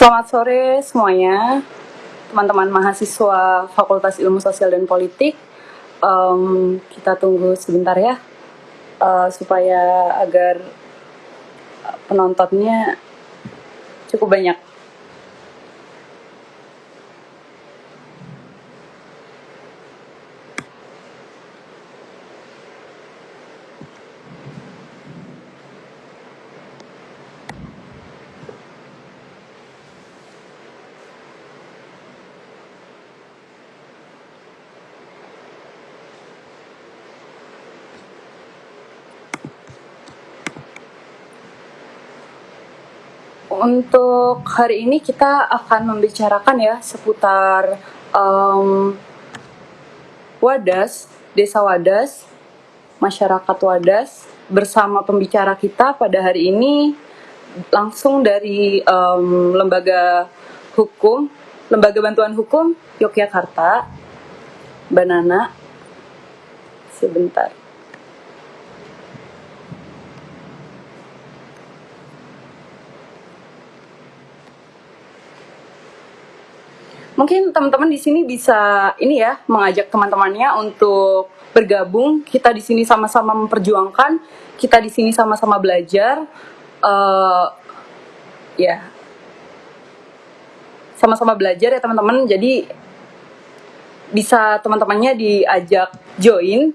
Selamat sore semuanya, teman-teman mahasiswa Fakultas Ilmu Sosial dan Politik. Kita tunggu sebentar ya, supaya agar penontonnya cukup banyak. Untuk hari ini kita akan membicarakan ya seputar Wadas, Desa Wadas, masyarakat Wadas, bersama pembicara kita pada hari ini langsung dari Lembaga Bantuan Hukum Yogyakarta, Mbak Nana. Sebentar. Mungkin teman-teman di sini bisa ini ya, mengajak teman-temannya untuk bergabung. Kita di sini sama-sama memperjuangkan, kita di sini sama-sama belajar. Ya, sama-sama belajar ya teman-teman. Jadi bisa teman-temannya diajak join.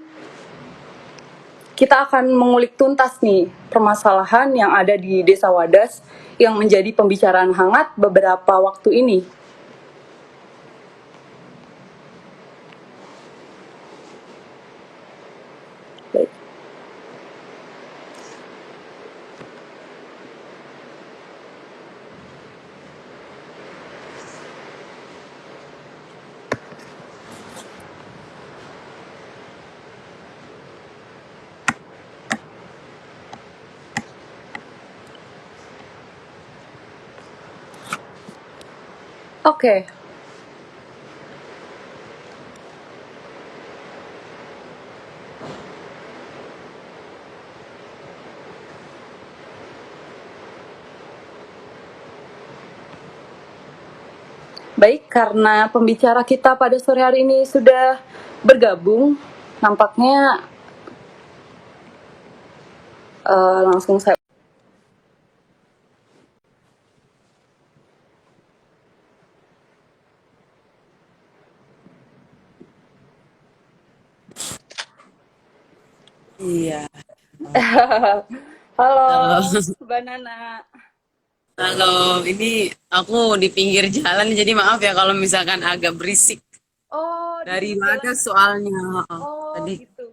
Kita akan mengulik tuntas nih permasalahan yang ada di Desa Wadas yang menjadi pembicaraan hangat beberapa waktu ini. Baik. Oke. Baik, karena pembicara kita pada sore hari ini sudah bergabung, nampaknya langsung saya. Iya. Halo, Halo. Mbak Nana. Halo, ini aku di pinggir jalan jadi maaf ya kalau misalkan agak berisik. Oh, di Dari pinggir mana jalan. soalnya? Oh, Tadi. gitu.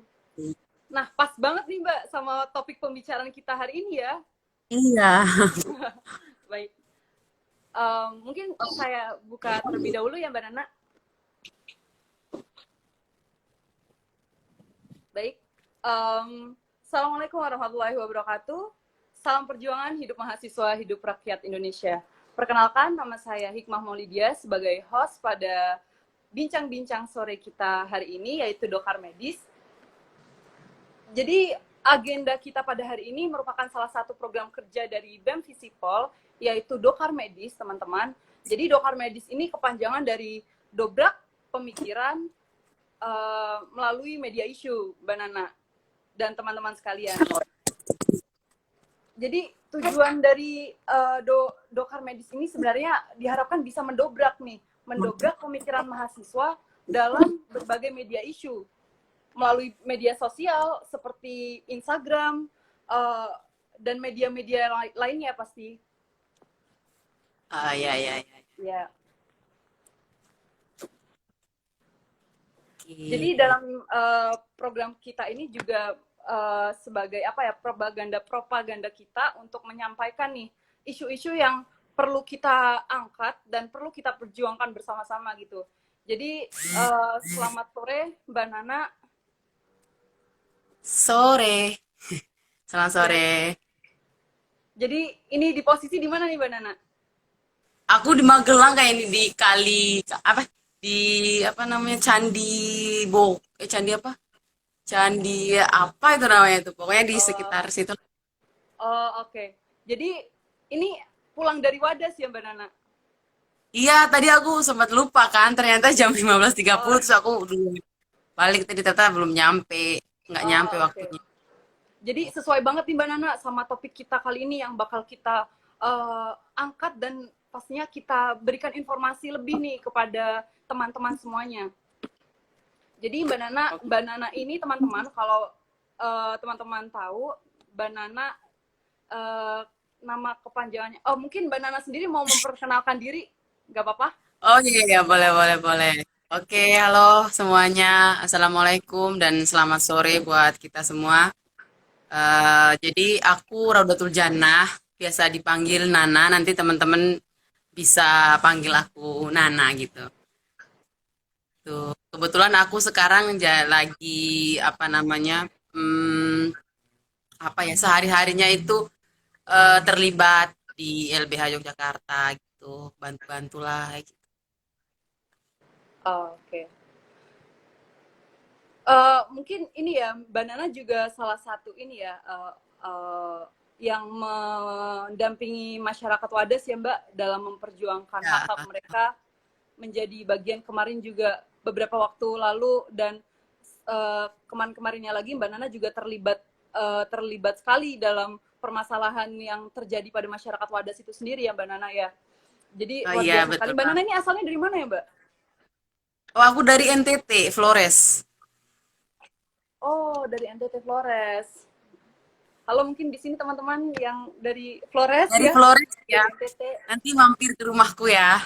Nah, pas banget nih Mbak sama topik pembicaraan kita hari ini ya. Iya. Baik, mungkin saya buka terlebih dahulu ya Mbak Nana. Baik, Assalamualaikum warahmatullahi wabarakatuh. Salam perjuangan, hidup mahasiswa, hidup rakyat Indonesia. Perkenalkan, nama saya Hikmah Maulidia sebagai host pada bincang-bincang sore kita hari ini, yaitu Dokar Medis. Jadi, agenda kita pada hari ini merupakan salah satu program kerja dari BEM Visipol, yaitu Dokar Medis, teman-teman. Jadi, Dokar Medis ini kepanjangan dari Dobrak Pemikiran melalui media isu, Mbak Nana dan teman-teman sekalian. Jadi tujuan dari Dokar Medis ini sebenarnya diharapkan bisa mendobrak pemikiran mahasiswa dalam berbagai media isu melalui media sosial seperti Instagram dan media-media lainnya pasti. Ya, ya, ya. Ya. Jadi Oke. dalam program kita ini juga sebagai propaganda kita untuk menyampaikan nih isu-isu yang perlu kita angkat dan perlu kita perjuangkan bersama-sama gitu. Jadi selamat sore Mbak Nana. Sore. Selamat Ya. sore. Jadi ini di posisi di mana nih Mbak Nana? Aku di Magelang kayak ini di kali apa? Di apa namanya? Candi apa? Candi apa itu namanya tuh? Pokoknya di Uh, sekitar situ. Oke. Jadi ini pulang dari Wadas ya Mbak Nana? Iya, tadi aku sempat lupa kan, ternyata jam 15.30 Oh, terus aku udah balik tadi ternyata belum nyampe, nggak nyampe oh, oke. waktunya. Jadi sesuai banget nih Mbak Nana sama topik kita kali ini yang bakal kita angkat dan pastinya kita berikan informasi lebih nih kepada teman-teman semuanya. Jadi Oke. Mbak Nana ini teman-teman kalau teman-teman tahu Mbak Nana eh, nama kepanjangannya. Oh mungkin Mbak Nana sendiri mau memperkenalkan diri, nggak apa-apa? Oh iya, iya, boleh, boleh, boleh. Oke, halo semuanya. Assalamualaikum dan selamat sore buat kita semua. Jadi aku Raudatul Jannah, biasa dipanggil Nana. Nanti teman-teman bisa panggil aku Nana gitu. Tuh, kebetulan aku sekarang lagi apa namanya, hmm, apa ya sehari-harinya itu terlibat di LBH Yogyakarta gitu, bantu-bantulah gitu. Oh, oke. Mungkin ini ya, Mbak Nana juga salah satu ini ya, yang mendampingi masyarakat Wadas ya Mbak, dalam memperjuangkan hak-hak Ya, mereka menjadi bagian kemarin juga beberapa waktu lalu dan kemarin-kemarinnya lagi Mbak Nana juga terlibat sekali dalam permasalahan yang terjadi pada masyarakat Wadas itu sendiri ya Mbak Nana ya. Jadi oh luar iya biasa sekali. betul Mbak Nana Bang. ini asalnya dari mana ya Mbak? Oh aku dari NTT, Flores. Oh dari NTT Flores. Halo mungkin di sini teman-teman yang dari Flores Dari ya, Flores ya. dari NTT. Nanti mampir ke rumahku ya.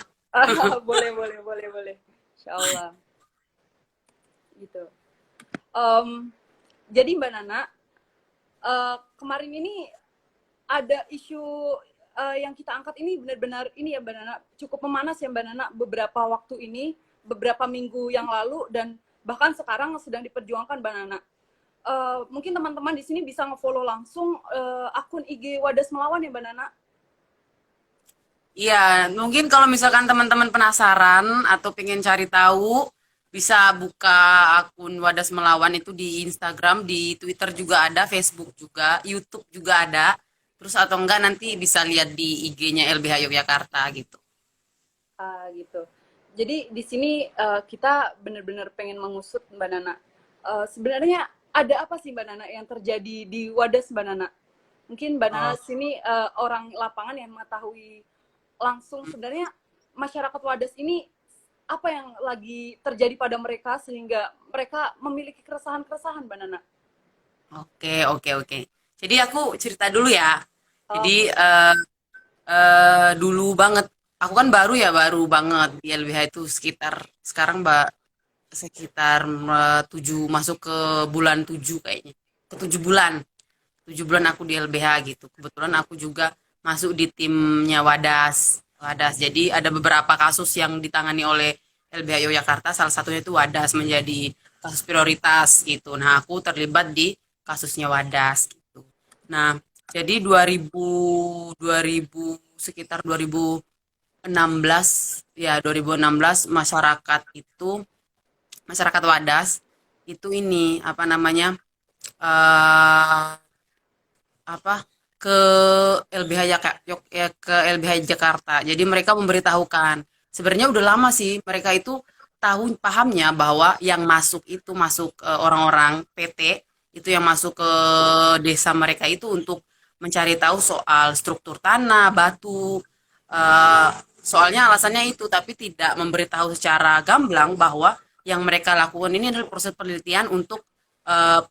Boleh, boleh, boleh, boleh. Insya Allah. Gitu. Em, jadi Mbak Nana, kemarin ini ada isu yang kita angkat ini benar-benar ini ya Mbak Nana, cukup memanas ya Mbak Nana beberapa waktu ini, beberapa minggu yang lalu, dan bahkan sekarang sedang diperjuangkan Mbak Nana. Mungkin teman-teman di sini bisa nge-follow langsung akun IG Wadas Melawan ya Mbak Nana. Iya, mungkin kalau misalkan teman-teman penasaran atau pengen cari tahu, bisa buka akun Wadas Melawan itu di Instagram, di Twitter juga ada, Facebook juga, YouTube juga ada. Terus atau enggak nanti bisa lihat di IG-nya LBH Yogyakarta gitu. Gitu. Jadi di sini kita benar-benar pengen mengusut Mbak Nana. Sebenarnya ada apa sih Mbak Nana yang terjadi di Wadas Mbak Nana? Mungkin Mbak Nana Oh, sini orang lapangan yang mengetahui langsung sebenarnya masyarakat Wadas ini apa yang lagi terjadi pada mereka sehingga mereka memiliki keresahan-keresahan Mbak Nana. oke, oke, oke. Jadi aku cerita dulu ya. Jadi Oke. dulu banget, aku kan baru ya, baru banget di LBH itu sekitar sekarang mbak sekitar 7 masuk ke bulan 7 kayaknya, ke 7 bulan aku di LBH gitu. Kebetulan aku juga masuk di timnya Wadas. Wadas. Jadi ada beberapa kasus yang ditangani oleh LBH Yogyakarta. Salah satunya itu Wadas menjadi kasus prioritas gitu. Nah, aku terlibat di kasusnya Wadas gitu. Nah, jadi 2000 sekitar 2016 ya 2016 masyarakat Wadas itu ini apa namanya eh apa ke LBH ke LBH Jakarta. Jadi mereka memberitahukan. Sebenarnya udah lama sih mereka itu tahu pahamnya bahwa yang masuk itu masuk orang-orang PT itu yang masuk ke desa mereka itu untuk mencari tahu soal struktur tanah, batu. eh, Soalnya alasannya itu, tapi tidak memberitahu secara gamblang bahwa yang mereka lakukan ini adalah proses penelitian untuk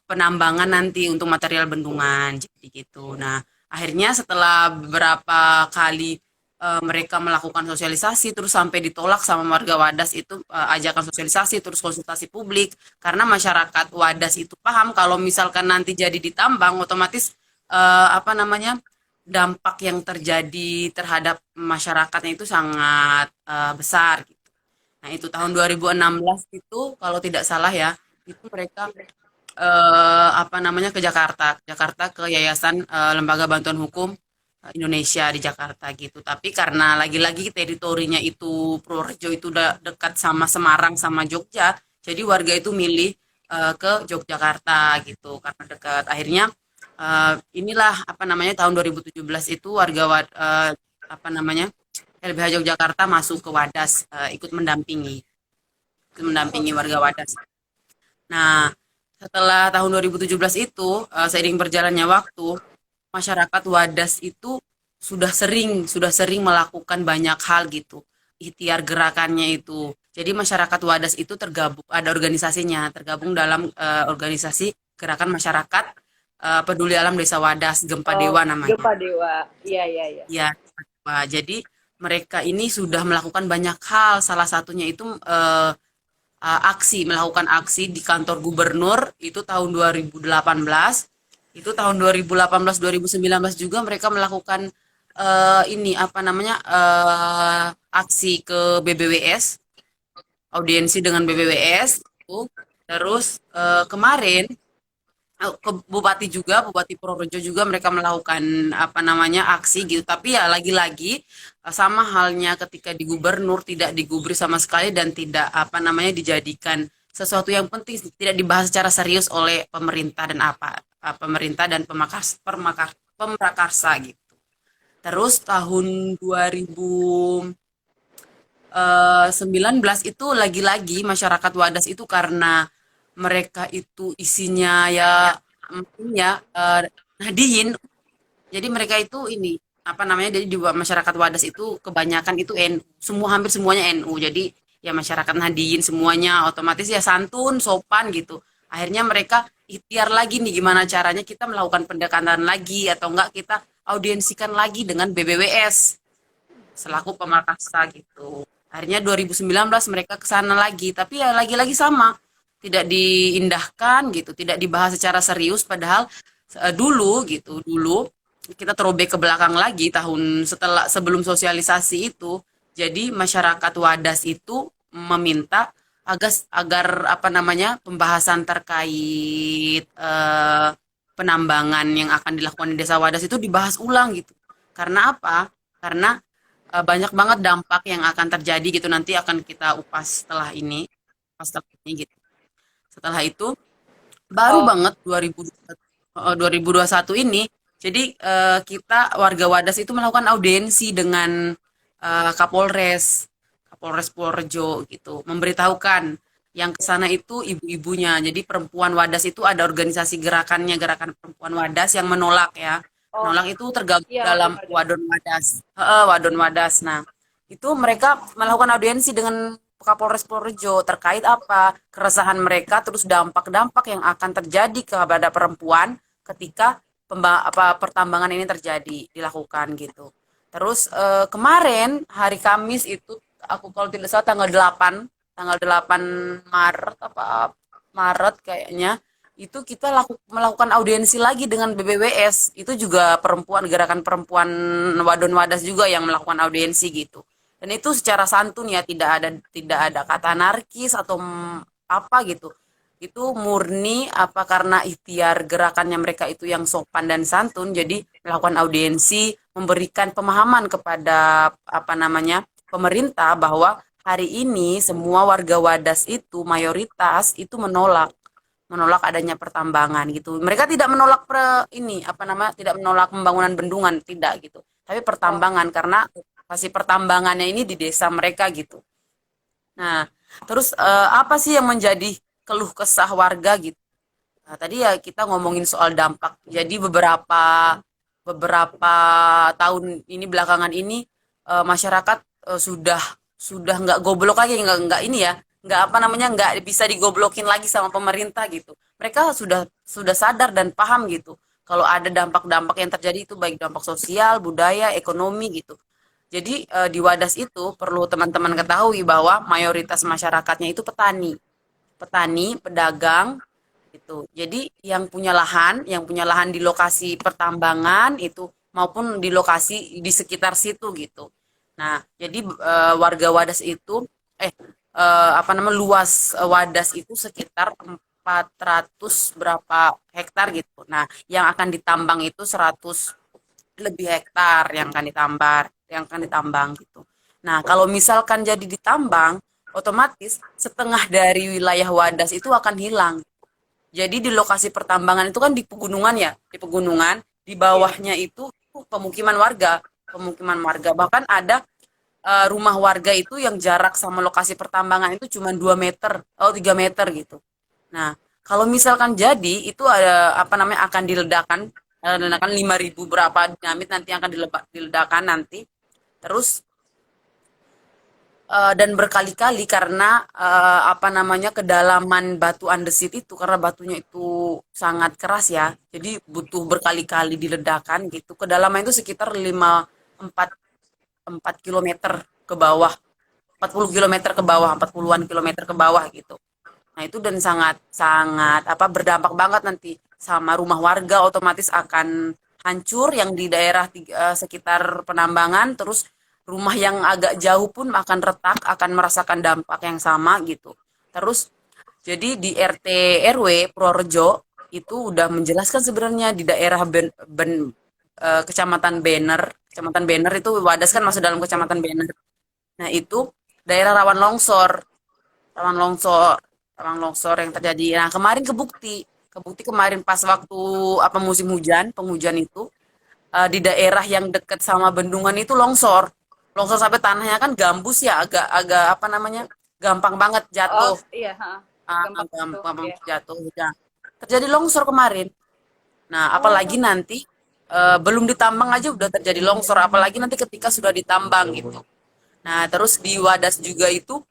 penambangan nanti untuk material bendungan jadi gitu. Nah, akhirnya setelah beberapa kali mereka melakukan sosialisasi terus sampai ditolak sama warga Wadas itu ajakan sosialisasi terus konsultasi publik karena masyarakat Wadas itu paham kalau misalkan nanti jadi ditambang otomatis apa namanya dampak yang terjadi terhadap masyarakatnya itu sangat besar gitu. Nah, itu tahun 2016 itu kalau tidak salah ya, itu mereka apa namanya ke Jakarta ke Yayasan Lembaga Bantuan Hukum Indonesia di Jakarta gitu. Tapi karena lagi-lagi teritorinya itu Purworejo itu udah dekat sama Semarang sama Jogja, jadi warga itu milih ke Yogyakarta gitu karena dekat. Akhirnya inilah apa namanya tahun 2017 itu apa namanya LBH Yogyakarta masuk ke Wadas, ikut mendampingi warga Wadas. Nah, setelah tahun 2017 itu, seiring berjalannya waktu, masyarakat Wadas itu sudah sering melakukan banyak hal gitu. Ikhtiar gerakannya itu. Jadi masyarakat Wadas itu tergabung, ada organisasinya, tergabung dalam organisasi gerakan masyarakat peduli alam Desa Wadas, Gempa Oh, Dewa namanya. Gempa Dewa. Iya, iya, iya. Ya, jadi mereka ini sudah melakukan banyak hal. Salah satunya itu melakukan aksi di kantor gubernur itu tahun 2018. Itu tahun 2018 2019 juga mereka melakukan ini apa namanya aksi ke BBWS, audiensi dengan BBWS itu. Terus kemarin ke Bupati Purworejo juga mereka melakukan apa namanya aksi gitu. Tapi ya lagi-lagi sama halnya ketika di gubernur tidak digubris sama sekali dan tidak apa namanya dijadikan sesuatu yang penting, tidak dibahas secara serius oleh pemerintah dan pemerintah dan pemrakarsa gitu. Terus tahun 2019 itu lagi-lagi masyarakat Wadas itu karena mereka itu isinya ya mungkin ya Nahdiyin. Jadi mereka itu ini apa namanya, jadi di masyarakat Wadas itu kebanyakan itu NU, hampir semuanya NU. Jadi ya masyarakat Nahdiyin semuanya otomatis ya santun, sopan gitu. Akhirnya mereka ikhtiar lagi nih gimana caranya kita melakukan pendekatan lagi atau enggak kita audiensikan lagi dengan BBWS selaku pemerkasa gitu. Akhirnya 2019 mereka ke sana lagi, tapi ya lagi-lagi sama, tidak diindahkan gitu, tidak dibahas secara serius padahal dulu kita terobek ke belakang lagi tahun sebelum sosialisasi itu. Jadi masyarakat Wadas itu meminta agar apa namanya pembahasan terkait penambangan yang akan dilakukan di Desa Wadas itu dibahas ulang gitu. Karena apa? Karena banyak banget dampak yang akan terjadi gitu, nanti akan kita upas setelah ini gitu. Setelah itu baru Oh, banget 2021 ini, jadi kita warga Wadas itu melakukan audiensi dengan Kapolres Purworejo gitu, memberitahukan yang ke sana itu ibu-ibunya. Jadi perempuan Wadas itu ada organisasi gerakannya, Gerakan Perempuan Wadas yang menolak ya. oh, Menolak itu tergabung iya, dalam waduh, waduh. Wadon Wadas. Wadon Wadas. Nah, itu mereka melakukan audiensi dengan Kapolres Purworejo terkait apa keresahan mereka, terus dampak-dampak yang akan terjadi kepada perempuan ketika pertambangan ini dilakukan gitu. Terus kemarin hari Kamis itu aku kalau tidak salah tanggal 8 Maret Maret kayaknya itu kita melakukan audiensi lagi dengan BBWS. Itu juga gerakan perempuan Wadon Wadas juga yang melakukan audiensi gitu. Dan itu secara santun ya, tidak ada kata anarkis atau apa gitu. Itu murni apa karena ikhtiar gerakannya mereka itu yang sopan dan santun, jadi melakukan audiensi, memberikan pemahaman kepada apa namanya pemerintah bahwa hari ini semua warga Wadas itu mayoritas itu menolak adanya pertambangan gitu. Mereka tidak menolak tidak menolak pembangunan bendungan, tidak gitu. Tapi Oh, pertambangan karena lokasi pertambangannya ini di desa mereka gitu. Nah, terus apa sih yang menjadi keluh kesah warga gitu? Nah, tadi ya kita ngomongin soal dampak. Jadi beberapa beberapa tahun ini belakangan ini masyarakat sudah nggak goblok lagi, nggak ini ya, nggak apa namanya, nggak bisa digoblokin lagi sama pemerintah gitu. Mereka sudah sadar dan paham gitu. Kalau ada dampak-dampak yang terjadi itu baik dampak sosial, budaya, ekonomi gitu. Jadi di Wadas itu perlu teman-teman ketahui bahwa mayoritas masyarakatnya itu petani, pedagang gitu. Jadi yang punya lahan di lokasi pertambangan itu maupun di lokasi di sekitar situ gitu. Nah, jadi warga Wadas itu apa namanya luas Wadas itu sekitar 400 berapa hektar gitu. Nah, yang akan ditambang itu 100 lebih hektar yang akan ditambang gitu. Nah, kalau misalkan jadi ditambang, otomatis setengah dari wilayah Wadas itu akan hilang. Jadi di lokasi pertambangan itu kan di pegunungan ya, di pegunungan, di iya. bawahnya itu pemukiman warga, bahkan ada rumah warga itu yang jarak sama lokasi pertambangan itu cuma 2 meter, oh 3 meter gitu. Nah, kalau misalkan jadi itu ada apa namanya akan diledakan 5.000 berapa dinamit nanti yang akan diledakan nanti. Terus dan berkali-kali karena apa namanya kedalaman batu andesit itu karena batunya itu sangat keras ya. Jadi butuh berkali-kali diledakan gitu. Kedalaman itu sekitar 4 kilometer ke bawah, 40 kilometer ke bawah, 40-an kilometer ke bawah gitu. Nah, itu dan sangat sangat apa berdampak banget nanti sama rumah warga otomatis akan hancur yang di daerah sekitar penambangan, terus rumah yang agak jauh pun akan retak, akan merasakan dampak yang sama gitu. Terus jadi di RT RW Purworejo itu udah menjelaskan sebenarnya di daerah Kecamatan Banner, Kecamatan Banner itu Wadas kan masuk dalam Kecamatan Banner. Nah, itu daerah rawan longsor, rawan longsor yang terjadi. Nah, kemarin kebukti kemarin pas waktu apa musim hujan, penghujan itu di daerah yang dekat sama bendungan itu longsor. Longsor sampai tanahnya kan gambus ya, agak apa namanya? Gampang banget Oh jatuh. iya, ha. Gampang itu. Gampang Iya. jatuh. Nah, terjadi longsor kemarin. Nah, apalagi Oh, nanti belum ditambang aja udah terjadi longsor, apalagi nanti ketika sudah ditambang gitu. Nah, terus di Wadas juga itu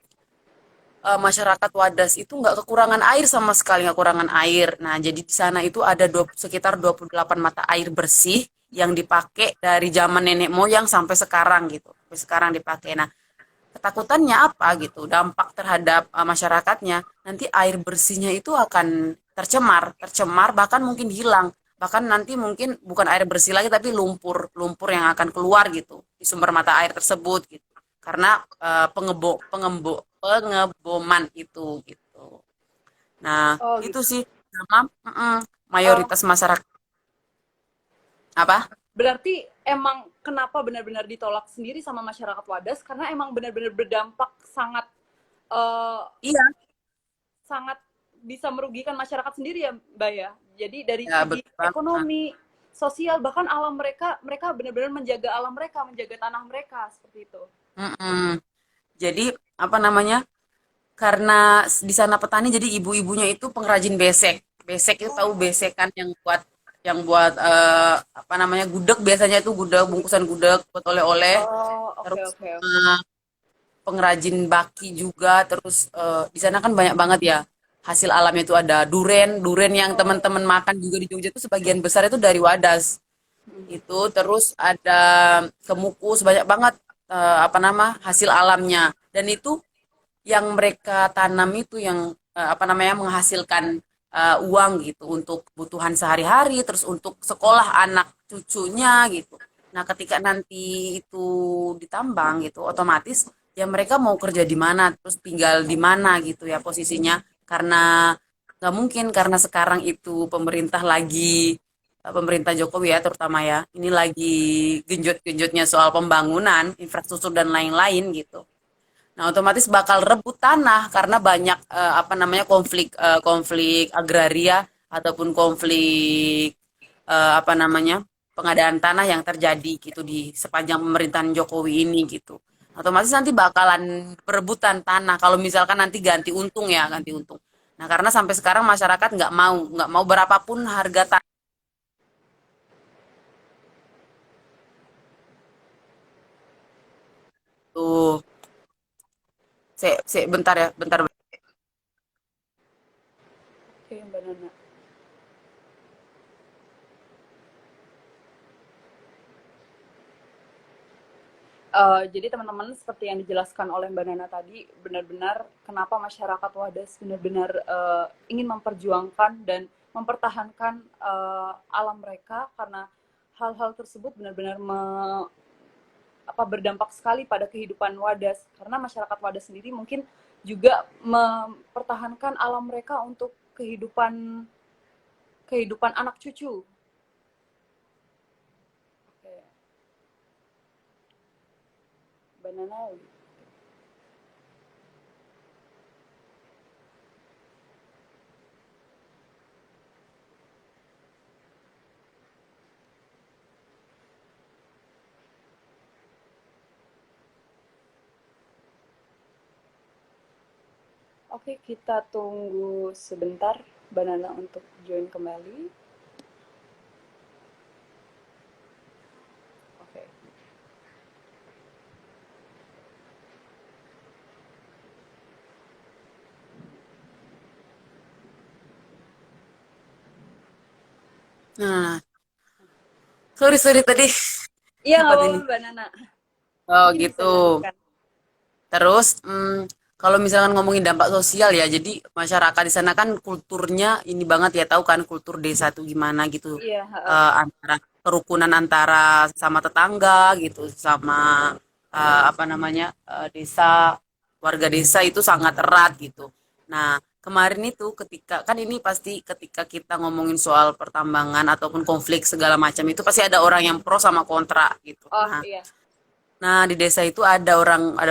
masyarakat Wadas itu nggak kekurangan air sama sekali, nggak kekurangan air. Nah, jadi di sana itu ada sekitar 28 mata air bersih yang dipakai dari zaman nenek moyang sampai sekarang gitu. Sampai sekarang dipakai. Nah, ketakutannya apa gitu? Dampak terhadap masyarakatnya nanti air bersihnya itu akan tercemar bahkan mungkin hilang. Bahkan nanti mungkin bukan air bersih lagi tapi lumpur yang akan keluar gitu di sumber mata air tersebut gitu. Karena pengeboman itu gitu. Nah, oh itu gitu. sih sama Oh, mayoritas masyarakat apa? berarti emang kenapa benar-benar ditolak sendiri sama masyarakat Wadas karena emang benar-benar berdampak sangat eh, Iya, sangat bisa merugikan masyarakat sendiri ya, Mbak ya. Jadi dari ya segi betul banget. ekonomi, sosial, bahkan alam mereka, mereka benar-benar menjaga alam mereka, menjaga tanah mereka seperti itu. Mm-mm. Jadi apa namanya? Karena di sana petani jadi ibu-ibunya itu pengrajin besek. Besek itu tahu besek kan yang buat apa namanya gudeg biasanya itu gudeg bungkusan gudeg buat oleh-oleh. Oh, oke Terus oke oke. pengrajin baki juga. Terus di sana kan banyak banget ya hasil alamnya itu ada duren, duren yang teman-teman makan juga di Jogja itu sebagian besar itu dari Wadas. Itu terus ada kemukus banyak banget apa nama hasil alamnya dan itu yang mereka tanam itu yang apa namanya menghasilkan uang gitu untuk kebutuhan sehari-hari terus untuk sekolah anak cucunya gitu. Nah, ketika nanti itu ditambang gitu, otomatis ya mereka mau kerja di mana, terus tinggal di mana gitu ya posisinya. Karena nggak mungkin karena sekarang itu pemerintah Jokowi ya terutama ya, ini lagi genjot-genjotnya soal pembangunan, infrastruktur dan lain-lain gitu. Nah, otomatis bakal rebut tanah karena banyak apa namanya konflik agraria ataupun konflik apa namanya pengadaan tanah yang terjadi gitu di sepanjang pemerintahan Jokowi ini gitu. Otomatis nanti bakalan perebutan tanah kalau misalkan nanti ganti untung ya, ganti untung. Nah, karena sampai sekarang masyarakat nggak mau berapapun harga tanah tuh. Bentar ya, bentar. Oke, Mbak Nana. Jadi teman-teman seperti yang dijelaskan oleh Mbak Nana tadi, benar-benar kenapa masyarakat Wadas benar-benar ingin memperjuangkan dan mempertahankan alam mereka karena hal-hal tersebut benar-benar berdampak sekali pada kehidupan Wadas karena masyarakat Wadas sendiri mungkin juga mempertahankan alam mereka untuk kehidupan kehidupan anak cucu. Oke, Mbak Nana. Oke, kita tunggu sebentar Banana untuk join kembali. Oke. Nah, sorry tadi Iya, nggak sempat apa-apa ini. Banana. Oh Mungkin bisa gitu. dilanjutkan. Terus kalau misalkan ngomongin dampak sosial ya, jadi masyarakat di sana kan kulturnya ini banget ya, tahu kan kultur desa tuh gimana gitu. Iya, heeh. Antara kerukunan antara sama tetangga gitu, sama apa namanya desa, warga desa itu sangat erat gitu. Nah, kemarin itu ketika kan ini pasti ketika kita ngomongin soal pertambangan ataupun konflik segala macam itu pasti ada orang yang pro sama kontra gitu. Oh, Nah, iya. di desa itu ada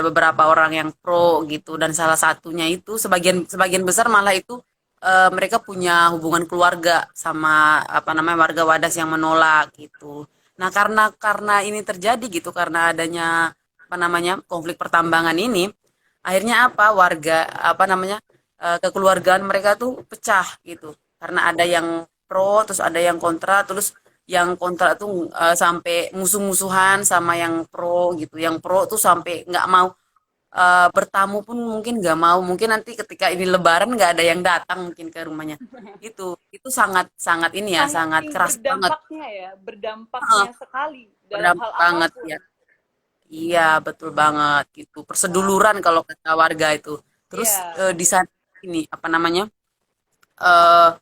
beberapa orang yang pro gitu dan salah satunya itu sebagian sebagian besar malah itu mereka punya hubungan keluarga sama apa namanya warga Wadas yang menolak gitu. Nah, karena ini terjadi gitu karena adanya apa namanya konflik pertambangan ini, akhirnya apa warga apa namanya kekeluargaan mereka tuh pecah gitu. Karena ada yang pro terus ada yang kontra terus yang kontra tuh sampai musuh-musuhan sama yang pro gitu. Yang pro tuh sampai nggak mau bertamu pun mungkin nggak mau. Mungkin nanti ketika ini Lebaran nggak ada yang datang mungkin ke rumahnya. Itu sangat sangat ini ya, sangat Saking keras banget. berdampaknya ya, Heeh, berdampaknya sekali dalam berdampak hal banget apapun. ya. Iya, betul banget gitu. Wah, Perseduluran kalau kata warga itu. Terus iya. di sana ini apa namanya? eh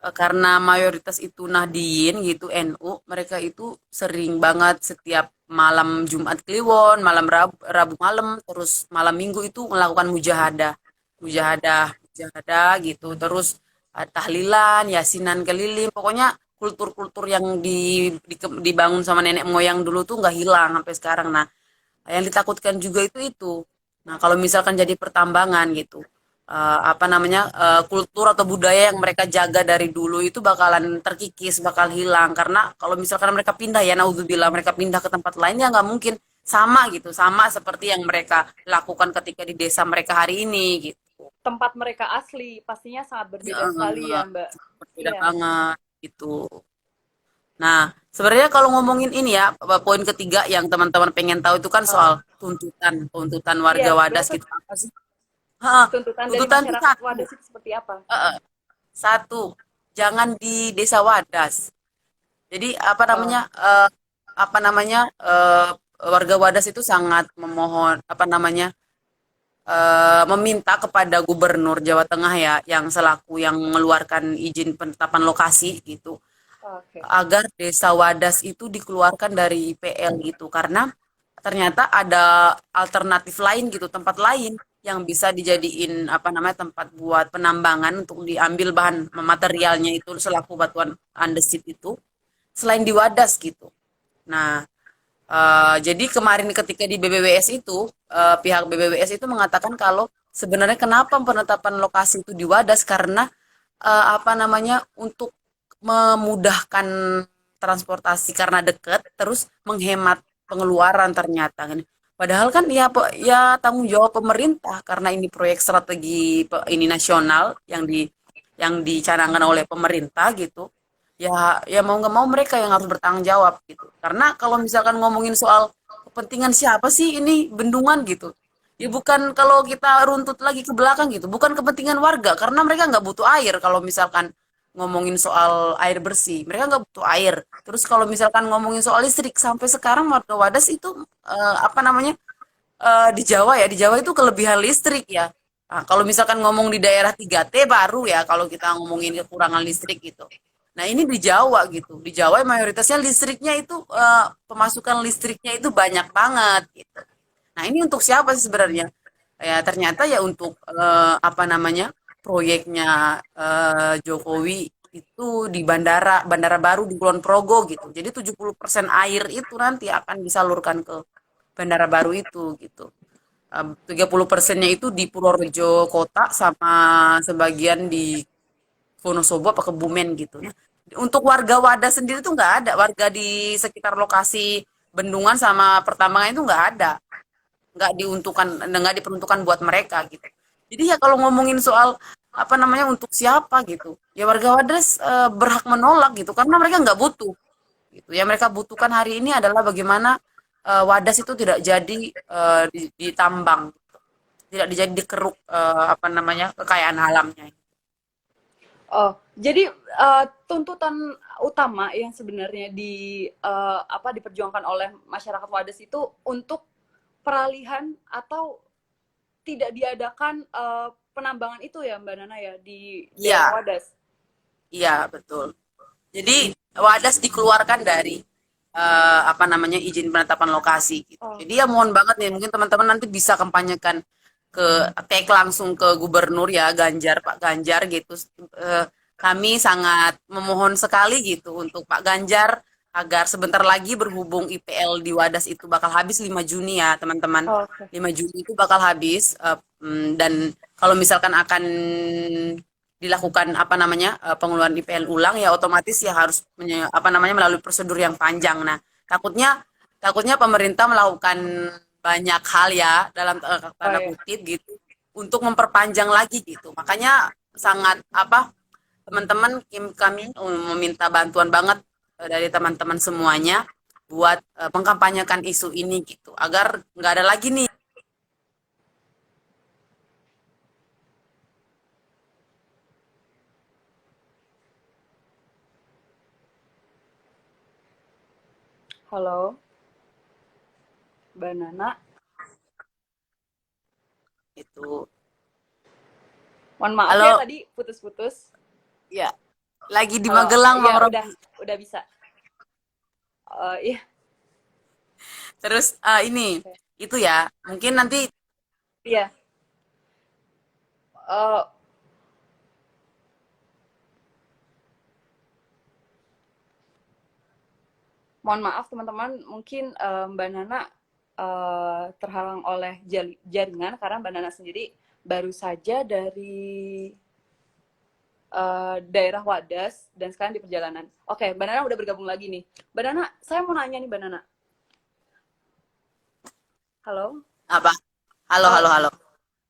karena mayoritas itu Nahdien gitu NU, mereka itu sering banget setiap malam Jumat Kliwon, malam Rabu malam, terus malam Minggu itu melakukan mujahadah, mujahadah gitu, terus tahlilan, yasinan keliling, pokoknya kultur-kultur yang dibangun sama nenek moyang dulu tuh nggak hilang sampai sekarang. Nah, yang ditakutkan juga itu. Nah, kalau misalkan jadi pertambangan gitu, apa namanya kultur atau budaya yang mereka jaga dari dulu itu bakalan terkikis, bakal hilang karena kalau misalkan mereka pindah ya, naudzubillah mereka pindah ke tempat lain ya nggak mungkin sama gitu, sama seperti yang mereka lakukan ketika di desa mereka hari ini gitu. Tempat mereka asli pastinya sangat berbeda sekali ya, Mbak. Berbeda Iya. banget gitu. Nah, sebenarnya kalau ngomongin ini ya, poin ketiga yang teman-teman pengen tahu itu kan soal Uh, tuntutan iya, warga Wadas sebenarnya gitu apa sih? Heeh, tuntutan dari tuntutan itu masyarakat satu. Wadas itu seperti apa? Heeh, satu, jangan di desa Wadas. Jadi Uh, apa namanya warga Wadas itu sangat memohon apa namanya meminta kepada Gubernur Jawa Tengah ya yang selaku yang mengeluarkan izin penetapan lokasi gitu Oke. agar desa Wadas itu dikeluarkan dari IPL gitu karena ternyata ada alternatif lain gitu tempat lain yang bisa dijadiin apa namanya tempat buat penambangan untuk diambil bahan materialnya itu selaku batuan andesit itu selain di Wadas gitu. Nah, jadi kemarin ketika di BBWS itu pihak BBWS itu mengatakan kalau sebenarnya kenapa penetapan lokasi itu di Wadas karena apa namanya untuk memudahkan transportasi karena dekat terus menghemat pengeluaran ternyata kan. Padahal kan ya ya tanggung jawab pemerintah karena ini proyek strategi ini nasional yang dicanangkan oleh pemerintah gitu. Ya ya mau nggak mau mereka yang harus bertanggung jawab gitu. Karena kalau misalkan ngomongin soal kepentingan siapa sih ini bendungan gitu. Ya bukan kalau kita runtut lagi ke belakang gitu, bukan kepentingan warga karena mereka nggak butuh air kalau misalkan ngomongin soal air bersih, mereka nggak butuh air. Terus kalau misalkan ngomongin soal listrik, sampai sekarang warga Wadas itu apa namanya di Jawa ya, di Jawa itu kelebihan listrik ya. Nah, kalau misalkan ngomong di daerah 3T baru ya, kalau kita ngomongin kekurangan listrik gitu. Nah ini di Jawa gitu, di Jawa mayoritasnya listriknya itu pemasukan listriknya itu banyak banget gitu. Nah ini untuk siapa sih sebenarnya? Ya ternyata ya untuk apa namanya proyeknya Jokowi itu di bandara baru di Kulon Progo gitu. Jadi 70% air itu nanti akan disalurkan ke bandara baru itu gitu. 30%-nya itu di Purworejo kota sama sebagian di Wonosobo apa Kebumen gitu. Nah, untuk warga Wadas sendiri tuh nggak ada. Warga di sekitar lokasi bendungan sama pertambangan itu nggak ada. Nggak diperuntukkan buat mereka gitu. Jadi ya kalau ngomongin soal apa namanya untuk siapa gitu, ya warga Wadas berhak menolak gitu karena mereka nggak butuh gitu. Yang mereka butuhkan hari ini adalah bagaimana Wadas itu tidak jadi ditambang, tidak dijadi dikeruk apa namanya kekayaan alamnya. Oh, jadi tuntutan utama yang sebenarnya diperjuangkan oleh masyarakat Wadas itu untuk peralihan atau tidak diadakan penambangan itu ya Mbak Nana ya di daerah Iya, Wadas. iya betul. Jadi Wadas dikeluarkan dari apa namanya izin penetapan lokasi gitu. Oh, Jadi ya mohon banget nih mungkin teman-teman nanti bisa kampanyekan ke tag langsung ke gubernur ya Ganjar Pak Ganjar gitu. Eh, Kami sangat memohon sekali gitu untuk Pak Ganjar agar sebentar lagi berhubung IPL di Wadas itu bakal habis 5 Juni ya teman-teman. oh, oke. 5 Juni itu bakal habis dan kalau misalkan akan dilakukan apa namanya pengeluaran IPL ulang ya otomatis ya harus apa namanya melalui prosedur yang panjang. Nah, takutnya takutnya pemerintah melakukan banyak hal ya dalam Oh tanda ya. kutip gitu untuk memperpanjang lagi gitu. Makanya sangat apa teman-teman kami meminta bantuan banget dari teman-teman semuanya buat mengkampanyekan isu ini gitu agar nggak ada lagi nih. Halo, Mbak Nana. Itu Mohon maaf ya halo tadi putus-putus. ya lagi di Halo, Magelang Bang ya Robi. udah bisa. Iya, Terus ini oke. itu ya mungkin nanti Iya. Eh, Mohon maaf teman-teman, mungkin Mbak Nana terhalang oleh jaringan karena Mbak Nana sendiri baru saja dari daerah Wadas dan sekarang di perjalanan. Oke, Mbak Nana udah bergabung lagi nih. Mbak Nana, saya mau nanya nih Mbak Nana. Halo? apa halo Eh, halo halo.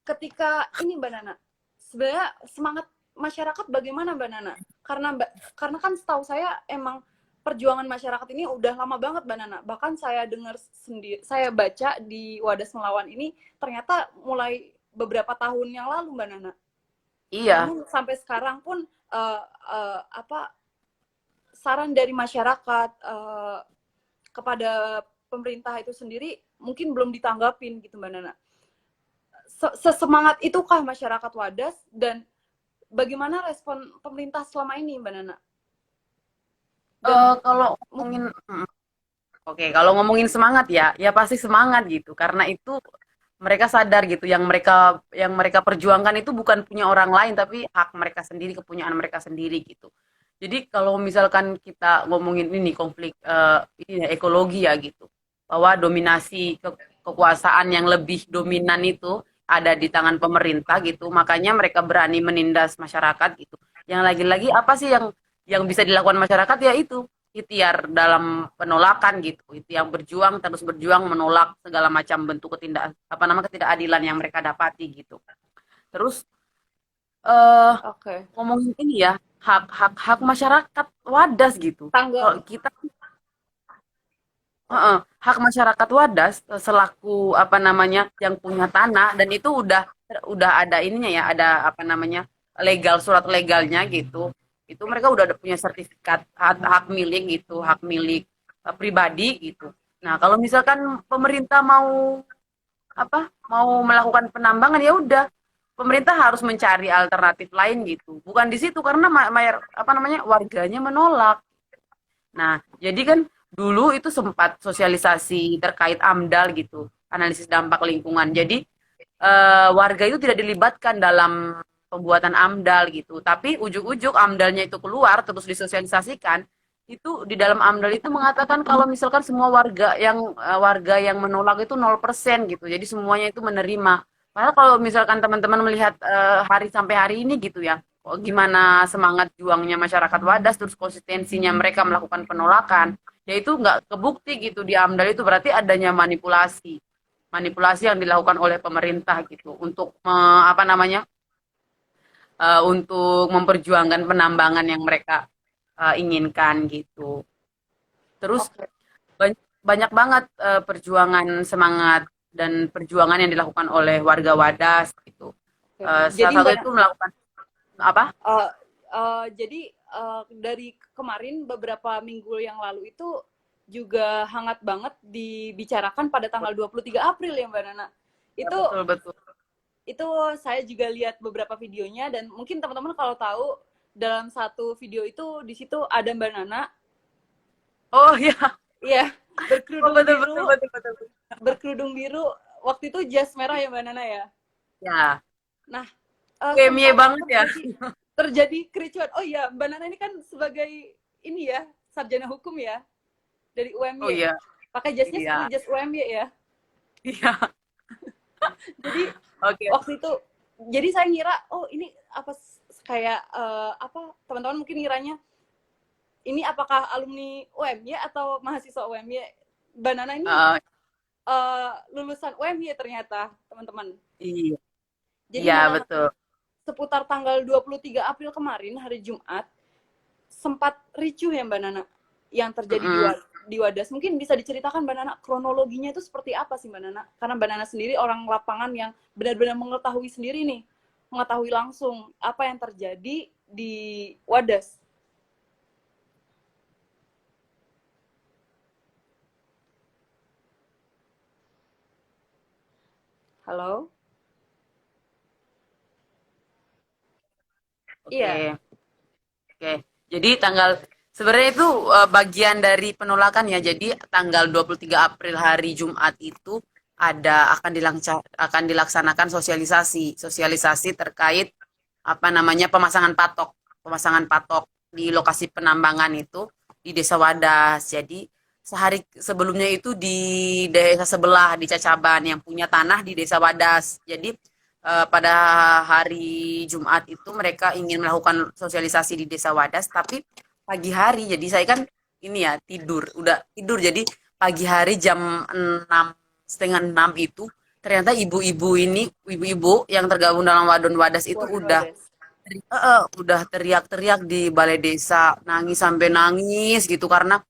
Ketika ini Mbak Nana, sebenarnya semangat masyarakat bagaimana Mbak Nana? Karena kan setahu saya emang perjuangan masyarakat ini udah lama banget Mbak Nana. Bahkan saya dengar sendiri, saya baca di Wadas Melawan ini ternyata mulai beberapa tahun yang lalu Mbak Nana. Iya. Namun sampai sekarang pun apa saran dari masyarakat kepada pemerintah itu sendiri mungkin belum ditanggapin gitu Mbak Nana. Sesemangat itukah masyarakat Wadas dan bagaimana respon pemerintah selama ini Mbak Nana? Dan Kalau ngomongin oke kalau ngomongin semangat ya ya pasti semangat gitu karena itu mereka sadar gitu yang mereka perjuangkan itu bukan punya orang lain tapi hak mereka sendiri kepunyaan mereka sendiri gitu. Jadi kalau misalkan kita ngomongin ini konflik ini ya, ekologi ya gitu bahwa dominasi kekuasaan yang lebih dominan itu ada di tangan pemerintah gitu makanya mereka berani menindas masyarakat gitu. Yang lagi-lagi apa sih yang bisa dilakukan masyarakat ya itu ikhtiar dalam penolakan gitu itu yang berjuang terus berjuang menolak segala macam bentuk ketidakadilan yang mereka dapati gitu terus eh oke, ngomongin ini ya hak masyarakat Wadas gitu tanggal kalau kita hak masyarakat Wadas selaku apa namanya yang punya tanah dan itu udah ada ininya ya ada apa namanya legal surat legalnya gitu itu mereka udah ada punya sertifikat hak milik gitu hak milik pribadi gitu. Nah kalau misalkan pemerintah mau melakukan penambangan ya udah pemerintah harus mencari alternatif lain gitu bukan di situ karena mayor apa namanya warganya menolak. Nah, jadi kan dulu itu sempat sosialisasi terkait AMDAL gitu, analisis dampak lingkungan. Jadi warga itu tidak dilibatkan dalam pembuatan AMDAL gitu. Tapi ujuk-ujuk AMDALnya itu keluar terus disosialisasikan, itu di dalam AMDAL itu mengatakan kalau misalkan semua warga yang menolak itu 0% gitu. Jadi semuanya itu menerima. Padahal kalau misalkan teman-teman melihat hari sampai hari ini gitu ya, gimana semangat juangnya masyarakat Wadas terus konsistensinya mereka melakukan penolakan ya itu nggak kebukti gitu di AMDAL itu berarti adanya manipulasi manipulasi yang dilakukan oleh pemerintah gitu untuk apa namanya untuk memperjuangkan penambangan yang mereka inginkan gitu. Terus Oke. banyak banget perjuangan semangat dan perjuangan yang dilakukan oleh warga Wadas gitu. Oke. Salah Jadi satu Mbak itu melakukan apa? eh, jadi dari kemarin beberapa minggu yang lalu itu juga hangat banget dibicarakan pada tanggal 23 April ya Mbak Nana. Ya, Itu betul betul. itu saya juga lihat beberapa videonya dan mungkin teman-teman kalau tahu dalam satu video itu di situ ada Mbak Nana, Oh ya, ya oh, berkerudung betul biru, betul betul betul. berkerudung biru waktu itu jas merah ya Mbak Nana ya. Ya, Nah, kemie sempat banget ya. terjadi kericuan. Oh iya, Mbak Nana ini kan sebagai ini ya, sarjana hukum ya dari Oh UMY. iya, Pakai jasnya iya, seperti jas UMY ya. iya. Jadi Oke. waktu itu jadi saya ngira oh ini apa kayak apa teman-teman mungkin ngiranya ini apakah alumni UMY atau mahasiswa UMY. Mbak Nana ini Uh, lulusan UMY ternyata, teman-teman. iya, Jadi iya Mbak Nana betul. seputar tanggal 23 April kemarin, hari Jumat, sempat ricuh ya Mbak Nana yang terjadi Mm-mm. di Wadas. Mungkin bisa diceritakan Mbak Nana kronologinya itu seperti apa sih Mbak Nana? Karena Mbak Nana sendiri orang lapangan yang benar-benar mengetahui sendiri nih, mengetahui langsung apa yang terjadi di Wadas. Halo? Iya. Oke, oke. Jadi sebenarnya itu bagian dari penolakan ya. Jadi tanggal 23 April hari Jumat itu akan dilaksanakan sosialisasi, sosialisasi terkait apa namanya pemasangan patok di lokasi penambangan itu di Desa Wadas. Jadi sehari sebelumnya itu di desa sebelah di Cacaban yang punya tanah di Desa Wadas. Jadi pada hari Jumat itu mereka ingin melakukan sosialisasi di Desa Wadas, tapi pagi hari. Jadi saya kan ini ya udah tidur. Jadi pagi hari jam 6 setengah 6 itu ternyata ibu-ibu yang tergabung dalam Wadon Wadas itu Wadon Wadas. udah teriak-teriak di balai desa, nangis sampai nangis gitu karena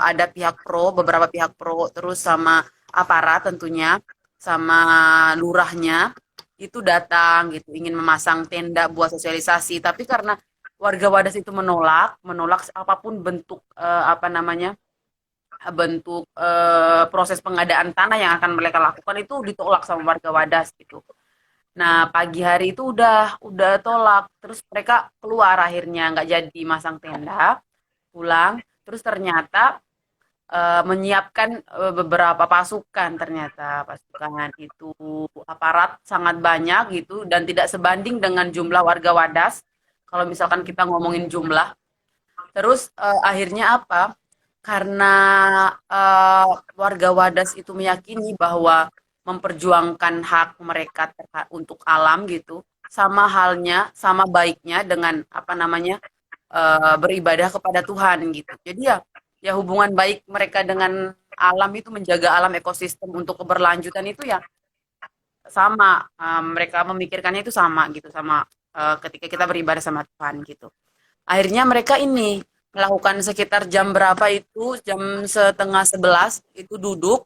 ada beberapa pihak pro, terus sama aparat tentunya, sama lurahnya itu datang gitu, ingin memasang tenda buat sosialisasi, tapi karena warga Wadas itu menolak apapun bentuk apa namanya bentuk proses pengadaan tanah yang akan mereka lakukan itu ditolak sama warga Wadas gitu. Nah, pagi hari itu udah tolak. Terus mereka keluar akhirnya nggak jadi masang tenda, pulang. Terus ternyata menyiapkan beberapa pasukan ternyata pasukan itu aparat sangat banyak gitu dan tidak sebanding dengan jumlah warga Wadas. Kalau misalkan kita ngomongin jumlah, terus akhirnya apa? Karena eh, warga Wadas itu meyakini bahwa memperjuangkan hak mereka untuk alam gitu, sama baiknya dengan apa namanya beribadah kepada Tuhan gitu. Jadi ya hubungan baik mereka dengan alam itu menjaga alam ekosistem untuk keberlanjutan itu ya sama, mereka memikirkannya itu sama gitu sama ketika kita beribadah sama Tuhan gitu. Akhirnya mereka ini melakukan sekitar jam berapa itu jam setengah 11 itu duduk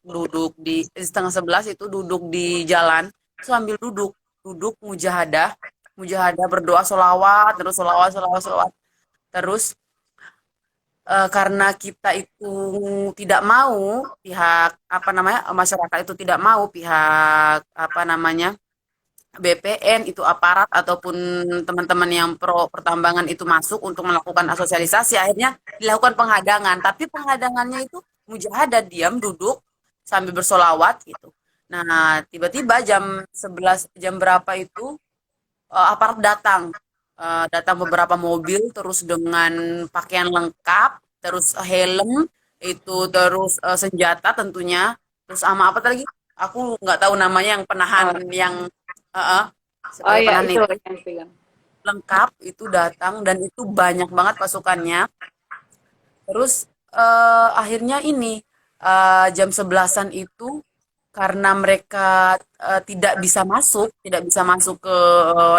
di setengah 11 itu duduk di jalan sambil duduk mujahadah berdoa solawat terus solawat terus karena kita itu tidak mau pihak apa namanya masyarakat itu tidak mau pihak apa namanya BPN itu aparat ataupun teman-teman yang pro pertambangan itu masuk untuk melakukan sosialisasi akhirnya dilakukan penghadangan tapi penghadangannya itu mujahadah diam duduk sambil bersolawat gitu. Nah tiba-tiba jam 11 jam berapa itu aparat datang beberapa mobil terus dengan pakaian lengkap terus helm itu terus senjata tentunya terus sama apa tadi aku nggak tahu namanya yang penahan Oh, yang uh, oh sebagai ya penahan itu itu yang pegang. lengkap itu datang dan itu banyak banget pasukannya terus akhirnya ini jam 11-an itu karena mereka tidak bisa masuk ke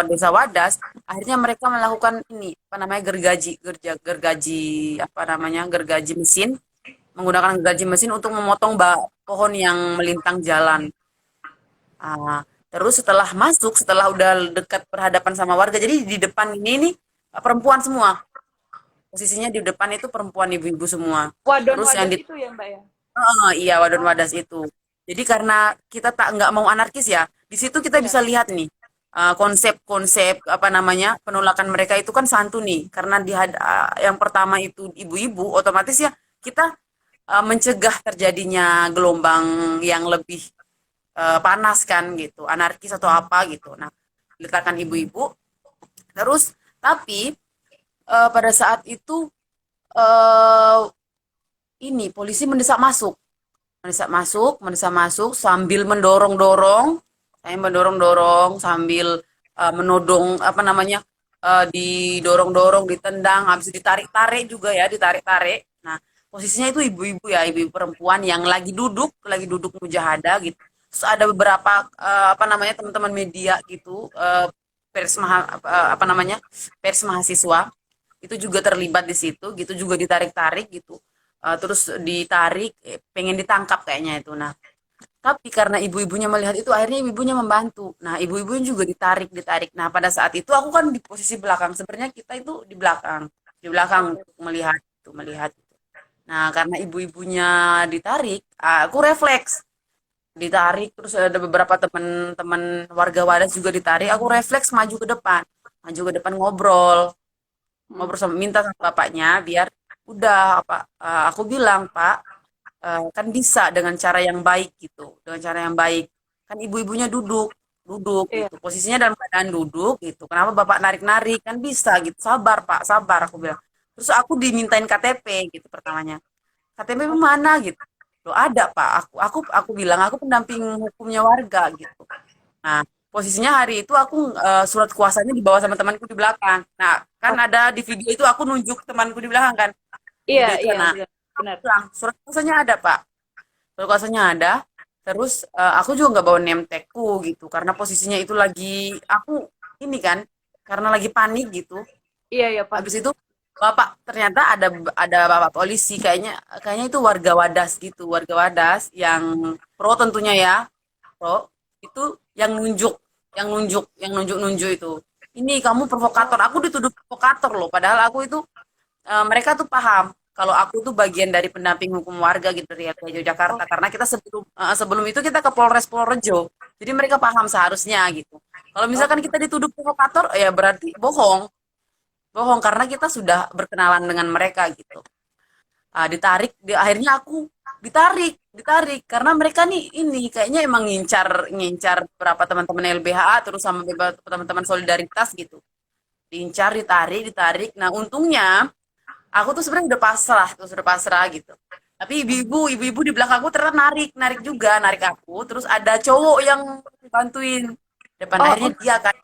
Desa Wadas, akhirnya mereka melakukan ini apa namanya gergaji apa namanya gergaji mesin, menggunakan gergaji mesin untuk memotong pohon yang melintang jalan. Ah, terus setelah udah dekat berhadapan sama warga, jadi di depan ini nih perempuan semua. Posisinya di depan itu perempuan ibu-ibu semua. Wadon Terus yang wadas di itu ya Mbak ya? iya Wadon Oh, Wadas itu. Jadi karena kita tak nggak mau anarkis ya, di situ kita bisa iya. lihat nih konsep-konsep apa namanya penolakan mereka itu kan santun nih. Karena yang pertama itu ibu-ibu, otomatis ya kita mencegah terjadinya gelombang yang lebih panas kan gitu, anarkis atau apa gitu. Nah, letakkan ibu-ibu. Terus tapi pada saat itu eh, ini polisi mendesak masuk sambil mendorong-dorong, saya mendorong-dorong sambil menodong apa namanya didorong-dorong, ditendang, habis ditarik-tarik juga ya, ditarik-tarik. Nah, posisinya itu ibu-ibu ya, ibu-ibu perempuan yang lagi duduk mujahadah gitu. Terus ada beberapa apa namanya teman-teman media gitu, apa namanya pers mahasiswa itu juga terlibat di situ gitu, juga ditarik-tarik gitu. Terus ditarik, pengen ditangkap kayaknya itu. Nah, tapi karena ibu-ibunya melihat itu, akhirnya ibu-ibunya membantu. Nah, ibu-ibunya juga ditarik, ditarik. Nah, pada saat itu aku kan di posisi belakang. Sebenarnya kita itu di belakang Oke. untuk melihat, untuk melihat. Nah, karena ibu-ibunya ditarik, aku refleks, ditarik. Terus ada beberapa teman-teman warga Wadas juga ditarik. Aku refleks maju ke depan Hmm. ngobrol sama minta sama bapaknya biar udah apa aku bilang Pak kan bisa dengan cara yang baik gitu, dengan cara yang baik, kan ibu-ibunya duduk duduk Iya. gitu, posisinya dalam keadaan duduk gitu, kenapa bapak narik-narik, kan bisa gitu, sabar Pak, sabar, aku bilang. Terus aku dimintain KTP gitu pertamanya, KTP Oke. mana gitu. Loh ada Pak, aku bilang aku pendamping hukumnya warga gitu. Nah, posisinya hari itu aku surat kuasanya dibawa sama temanku di belakang. Nah, kan Oke. ada di video itu aku nunjuk temanku di belakang kan. Iya, Video itu iya, kan. Nah, benar. aku Benar. bilang surat kuasanya ada, Pak. Surat kuasanya ada. Terus aku juga nggak bawa name tag-ku gitu karena posisinya itu lagi aku ini kan karena lagi panik gitu. Iya, iya, Habis panik. itu Bapak ternyata ada Bapak polisi, kayaknya kayaknya itu warga Wadas gitu, warga Wadas yang pro tentunya ya. Bro, itu yang nunjuk itu. Ini kamu provokator. Oh, Aku dituduh provokator loh. Padahal aku itu mereka tuh paham kalau aku tuh bagian dari pendamping hukum warga gitu dari LBH Jakarta. oke. Karena kita sebelum itu kita ke Polres Purworejo. Jadi mereka paham seharusnya gitu. Kalau misalkan Oke. kita dituduh provokator, ya berarti bohong, bohong karena kita sudah berkenalan dengan mereka gitu. Akhirnya aku ditarik karena mereka nih ini kayaknya emang ngincar ngincar berapa teman-teman LBHA terus sama beberapa teman-teman solidaritas gitu, diincar, ditarik. Nah, untungnya aku tuh sebenarnya udah pasrah gitu, tapi ibu-ibu di belakangku ternyata narik narik juga, narik aku, terus ada cowok yang bantuin depan, Oh, akhirnya oh, dia kan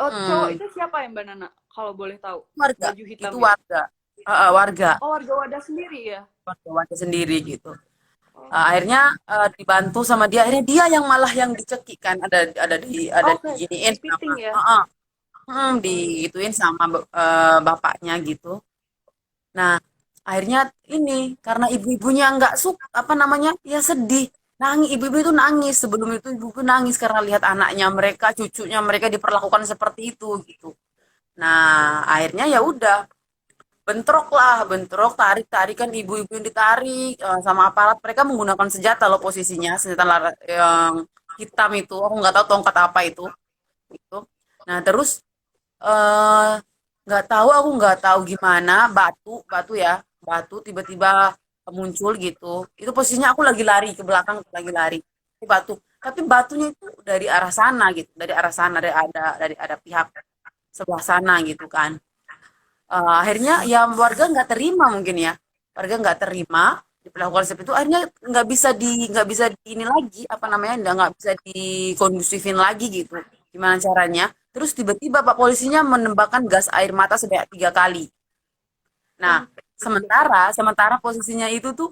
oh, cowok hmm, itu siapa ya Mbak Nana? Kalau boleh tahu. warga Baju hitam itu itu. warga. Warga Oh, warga Wadah sendiri ya? warga warga sendiri gitu. Oh, Akhirnya dibantu sama dia, akhirnya dia yang malah yang dicekik kan, ada oke. diginiin sama Dipiting ya? Oh, digituin sama bapaknya gitu. Nah, akhirnya ini karena ibu-ibunya nggak suka apa namanya ya sedih, nangis, ibu-ibu itu nangis, sebelum itu ibu-ibu nangis karena lihat anaknya mereka, cucunya mereka diperlakukan seperti itu gitu. Nah, akhirnya ya udah bentrok lah, bentrok, tarik kan, ibu-ibu yang ditarik sama aparat, mereka menggunakan senjata loh, posisinya senjata yang hitam itu, aku nggak tahu tongkat apa itu. Nah, terus eh, nggak tahu, aku nggak tahu gimana, batu batu ya, batu tiba-tiba muncul gitu, itu posisinya aku lagi lari ke belakang, lagi lari. Itu batu, tapi batunya itu dari arah sana gitu, dari ada pihak sebelah sana gitu kan. Akhirnya ya warga nggak terima mungkin ya, warga nggak terima diperlakukan seperti itu, akhirnya nggak bisa di ini lagi apa namanya, nggak bisa dikondusifin lagi gitu, gimana caranya, terus tiba-tiba Pak polisinya menembakkan gas air mata sebanyak 3 kali. Nah, oh, tiga kali. sementara sementara posisinya itu tuh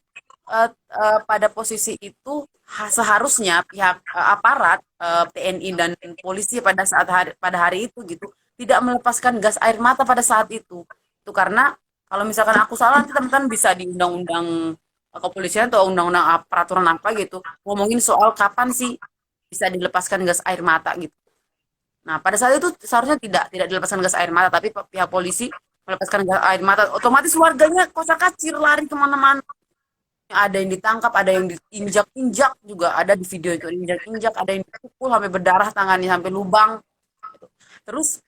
pada posisi itu seharusnya pihak aparat TNI dan polisi pada hari itu gitu tidak melepaskan gas air mata pada saat itu karena kalau misalkan aku salah nanti teman-teman bisa di undang-undang kepolisian atau undang-undang peraturan apa gitu ngomongin soal kapan sih bisa dilepaskan gas air mata gitu. Nah, pada saat itu seharusnya tidak dilepaskan gas air mata, tapi pihak polisi melepaskan gas air mata. Otomatis warganya kocar-kacir lari kemana-mana. Ada yang ditangkap, ada yang diinjak-injak juga, ada di video itu diinjak-injak, ada yang dipukul sampai berdarah tangannya sampai lubang. Terus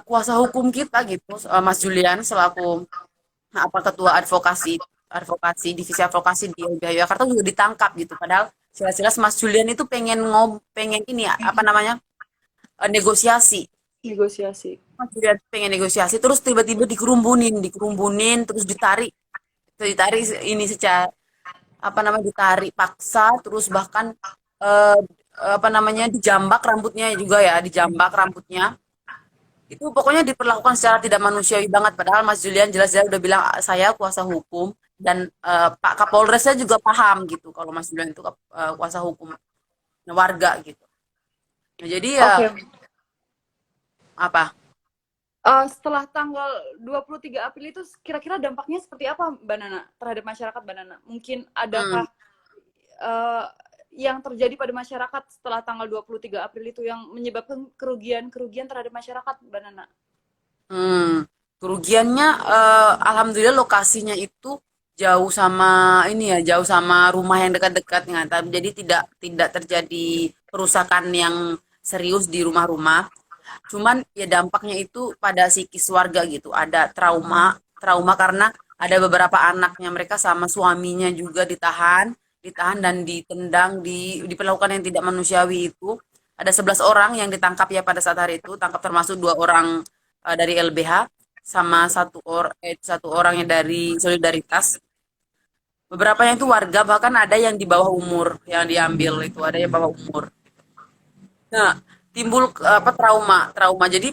kuasa hukum kita gitu, Mas Julian selaku ketua advokasi advokasi divisi advokasi di LBH Jakarta juga ditangkap gitu. Padahal jelas-jelas Mas Julian itu pengen ini ya, apa namanya negosiasi. Negosiasi. Mas Julian pengen negosiasi, terus tiba-tiba dikerumbunin, terus ditarik ini secara apa namanya ditarik paksa, terus bahkan eh, apa namanya dijambak rambutnya juga ya, dijambak rambutnya. Itu pokoknya diperlakukan secara tidak manusiawi banget. Padahal Mas Julian jelas-jelas udah bilang saya kuasa hukum dan Pak Kapolresnya juga paham gitu kalau Mas Julian itu kuasa hukum warga gitu. Nah, jadi ya Oke. apa? Setelah tanggal 23 April itu kira-kira dampaknya seperti apa Mbak Nana terhadap masyarakat Mbak Nana? Mungkin Hmm, adakah uh, yang terjadi pada masyarakat setelah tanggal 23 April itu yang menyebabkan kerugian-kerugian terhadap masyarakat Mbak Nana? kerugiannya alhamdulillah lokasinya itu jauh sama ini ya, jauh sama rumah yang dekat-dekat ya. Jadi tidak terjadi perusakan yang serius di rumah-rumah. Cuman ya dampaknya itu pada psikis warga gitu. Ada trauma karena ada beberapa anaknya mereka sama suaminya juga ditahan dan ditendang, diperlakukan yang tidak manusiawi itu. Ada 11 orang yang ditangkap ya pada saat hari itu, tangkap termasuk 2 orang dari LBH sama satu orang yang dari Solidaritas. Beberapa yang itu warga bahkan ada yang di bawah umur yang diambil itu ada yang bawah umur. Nah, timbul apa trauma. Jadi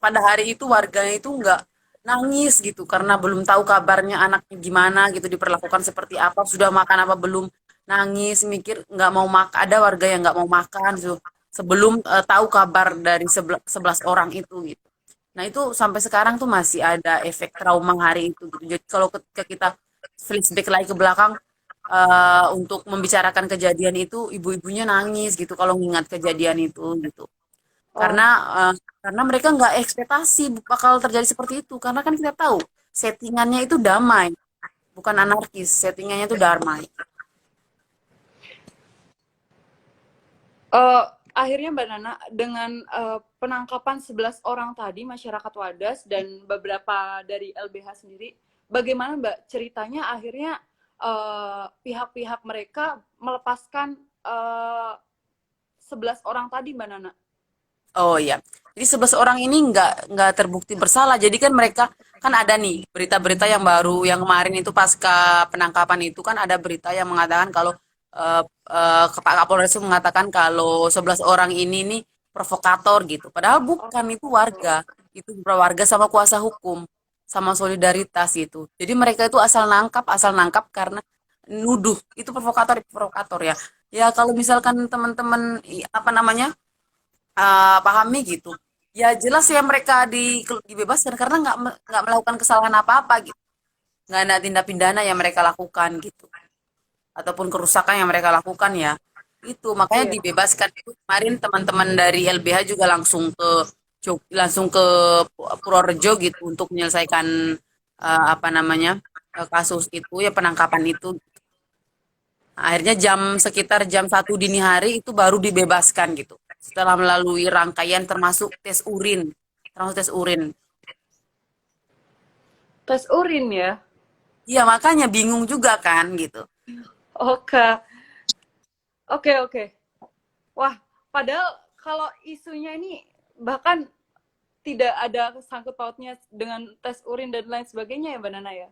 pada hari itu warganya itu nggak nangis gitu karena belum tahu kabarnya anaknya gimana gitu diperlakukan seperti apa, sudah makan apa belum, nangis mikir nggak mau makan. Ada warga yang nggak mau makan tuh sebelum tahu kabar dari 11 orang itu gitu. Nah, itu sampai sekarang tuh masih ada efek trauma hari itu gitu. Jadi kalau ketika kita flashback lagi ke belakang untuk membicarakan kejadian itu ibu-ibunya nangis gitu kalau mengingat kejadian itu gitu karena Oh, eh, karena mereka nggak ekspektasi bakal terjadi seperti itu karena kan kita tahu settingannya itu damai bukan anarkis, settingannya itu damai. akhirnya Mbak Nana dengan penangkapan 11 orang tadi masyarakat Wadas dan beberapa dari LBH sendiri, bagaimana Mbak ceritanya akhirnya pihak-pihak mereka melepaskan 11 orang tadi Mbak Nana? Oh iya, jadi 11 orang ini nggak terbukti bersalah. Jadi kan mereka kan ada nih berita-berita yang baru yang kemarin itu pasca penangkapan itu kan ada berita yang mengatakan kalau Pak Kapolres itu mengatakan kalau 11 orang ini nih provokator gitu. Padahal bukan itu warga, itu warga sama kuasa hukum sama solidaritas gitu. Jadi mereka itu asal nangkap karena nuduh itu provokator ya. Ya kalau misalkan teman-teman apa namanya pahami gitu. Ya jelas ya mereka dibebaskan karena nggak melakukan kesalahan apa-apa gitu. Nggak ada tindak pidana yang mereka lakukan gitu. Ataupun kerusakan yang mereka lakukan ya. Itu makanya Iya. dibebaskan itu kemarin teman-teman dari LBH juga langsung ke Purworejo gitu untuk menyelesaikan apa namanya kasus itu ya penangkapan itu. Akhirnya sekitar jam 1 dini hari itu baru dibebaskan gitu. Setelah melalui rangkaian termasuk tes urin. Termasuk tes urin. Tes urin ya? Iya, makanya bingung juga kan gitu. Oke, oke, oke. Wah, padahal kalau isunya ini bahkan tidak ada sangkut pautnya dengan tes urin dan lain sebagainya ya Mbak Nana ya?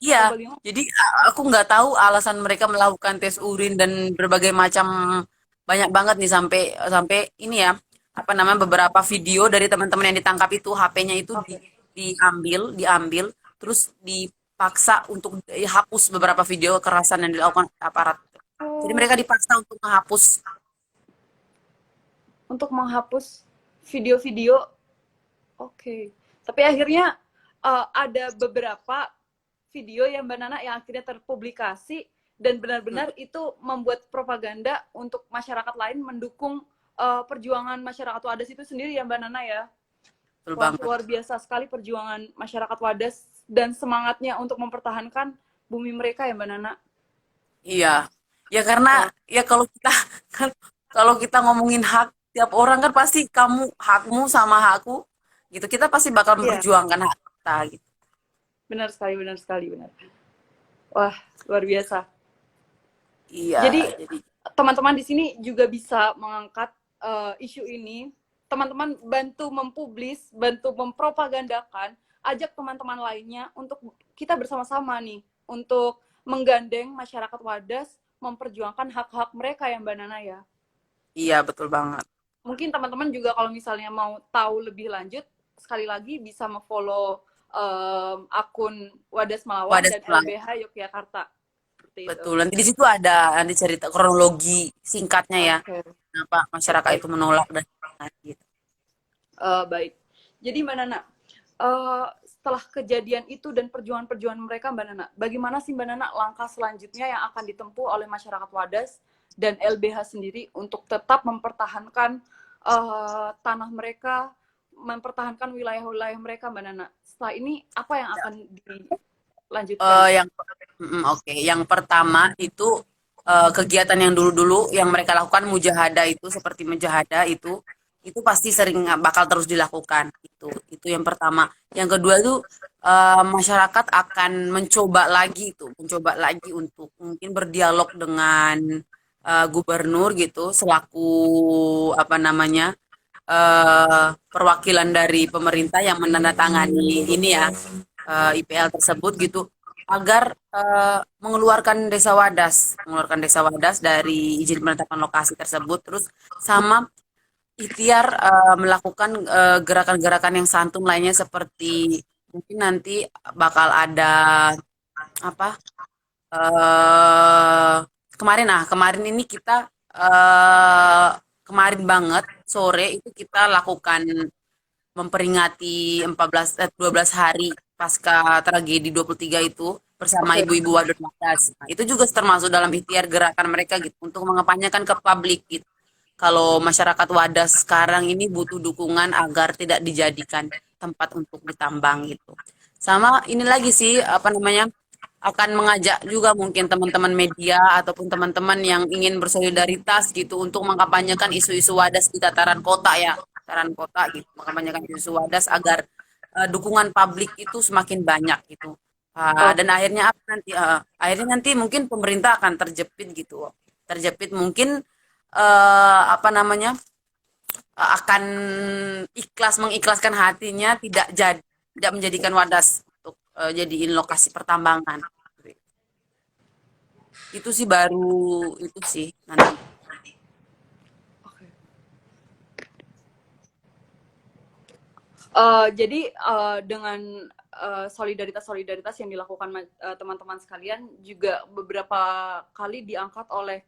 Iya, Atau bagaimana? jadi aku nggak tahu alasan mereka melakukan tes urin dan berbagai macam banyak banget nih sampai sampai ini ya apa namanya beberapa video dari teman-teman yang ditangkap itu HP-nya itu Oke. diambil terus dipaksa untuk dihapus beberapa video kekerasan yang dilakukan aparat. Jadi Oh, mereka dipaksa untuk menghapus video-video. Oke. Tapi akhirnya ada beberapa video yang Mbak Nana yang akhirnya terpublikasi dan Mm, benar-benar itu membuat propaganda untuk masyarakat lain mendukung perjuangan masyarakat Wadas itu sendiri ya Mbak Nana ya. betul Wah, banget. luar biasa sekali perjuangan masyarakat Wadas dan semangatnya untuk mempertahankan bumi mereka ya Mbak Nana. Iya. Ya karena Wah, ya kalau kita kan kalau kita ngomongin hak tiap orang kan pasti kamu hakmu sama hakku gitu. Kita pasti bakal iya, memperjuangkan hak kita gitu. benar sekali, benar. Wah, luar biasa. Iya, Jadi jadi teman-teman di sini juga bisa mengangkat isu ini. Teman-teman bantu mempublis, bantu mempropagandakan, ajak teman-teman lainnya untuk kita bersama-sama nih untuk menggandeng masyarakat Wadas memperjuangkan hak-hak mereka ya Mbak Nana ya. iya betul banget. Mungkin teman-teman juga kalau misalnya mau tahu lebih lanjut, sekali lagi bisa follow akun Wadas Melawan Wadah dan sebelah. LBH Yogyakarta. Seperti itu. Betul. Nanti di situ ada cerita kronologi singkatnya ya. Oke, Kenapa masyarakat baik. itu menolak dan gitu. Baik. Jadi Mbak Nana, setelah kejadian itu dan perjuangan-perjuangan mereka Mbak Nana, bagaimana sih Mbak Nana langkah selanjutnya yang akan ditempuh oleh masyarakat Wadas dan LBH sendiri untuk tetap mempertahankan tanah mereka, mempertahankan wilayah-wilayah mereka Mbak Nana? Setelah ini apa yang akan dilanjutkan? Yang oke. Yang pertama itu kegiatan yang dulu-dulu yang mereka lakukan mujahadah itu seperti mujahadah itu pasti sering bakal terus dilakukan itu yang pertama. Yang kedua itu masyarakat akan mencoba lagi untuk mungkin berdialog dengan gubernur gitu selaku apa namanya perwakilan dari pemerintah yang menandatangani ini ya IPL tersebut gitu agar mengeluarkan desa Wadas dari izin penetapan lokasi tersebut terus sama ikhtiar melakukan gerakan-gerakan yang santun lainnya seperti mungkin nanti bakal ada apa eh kemarin ini kita eh kemarin banget sore itu kita lakukan memperingati 12 hari pasca tragedi 23 itu bersama Oke, ibu-ibu Wadon Wadas. Nah, itu juga termasuk dalam ikhtiar gerakan mereka gitu untuk mengempanyakan ke publik gitu. Kalau masyarakat Wadas sekarang ini butuh dukungan agar tidak dijadikan tempat untuk ditambang gitu. Sama ini lagi sih apa namanya akan mengajak juga mungkin teman-teman media ataupun teman-teman yang ingin bersolidaritas gitu untuk mengkampanyekan isu-isu Wadas di tataran kota ya, tataran kota gitu, mengkampanyekan isu Wadas agar dukungan publik itu semakin banyak gitu. Dan oke. akhirnya apa nanti? Akhirnya nanti mungkin pemerintah akan terjepit gitu, terjepit mungkin apa namanya akan mengikhlaskan hatinya tidak menjadikan Wadas untuk jadiin lokasi pertambangan. Itu sih baru itu sih nanti. Oke. Jadi dengan solidaritas-solidaritas yang dilakukan teman-teman sekalian juga beberapa kali diangkat oleh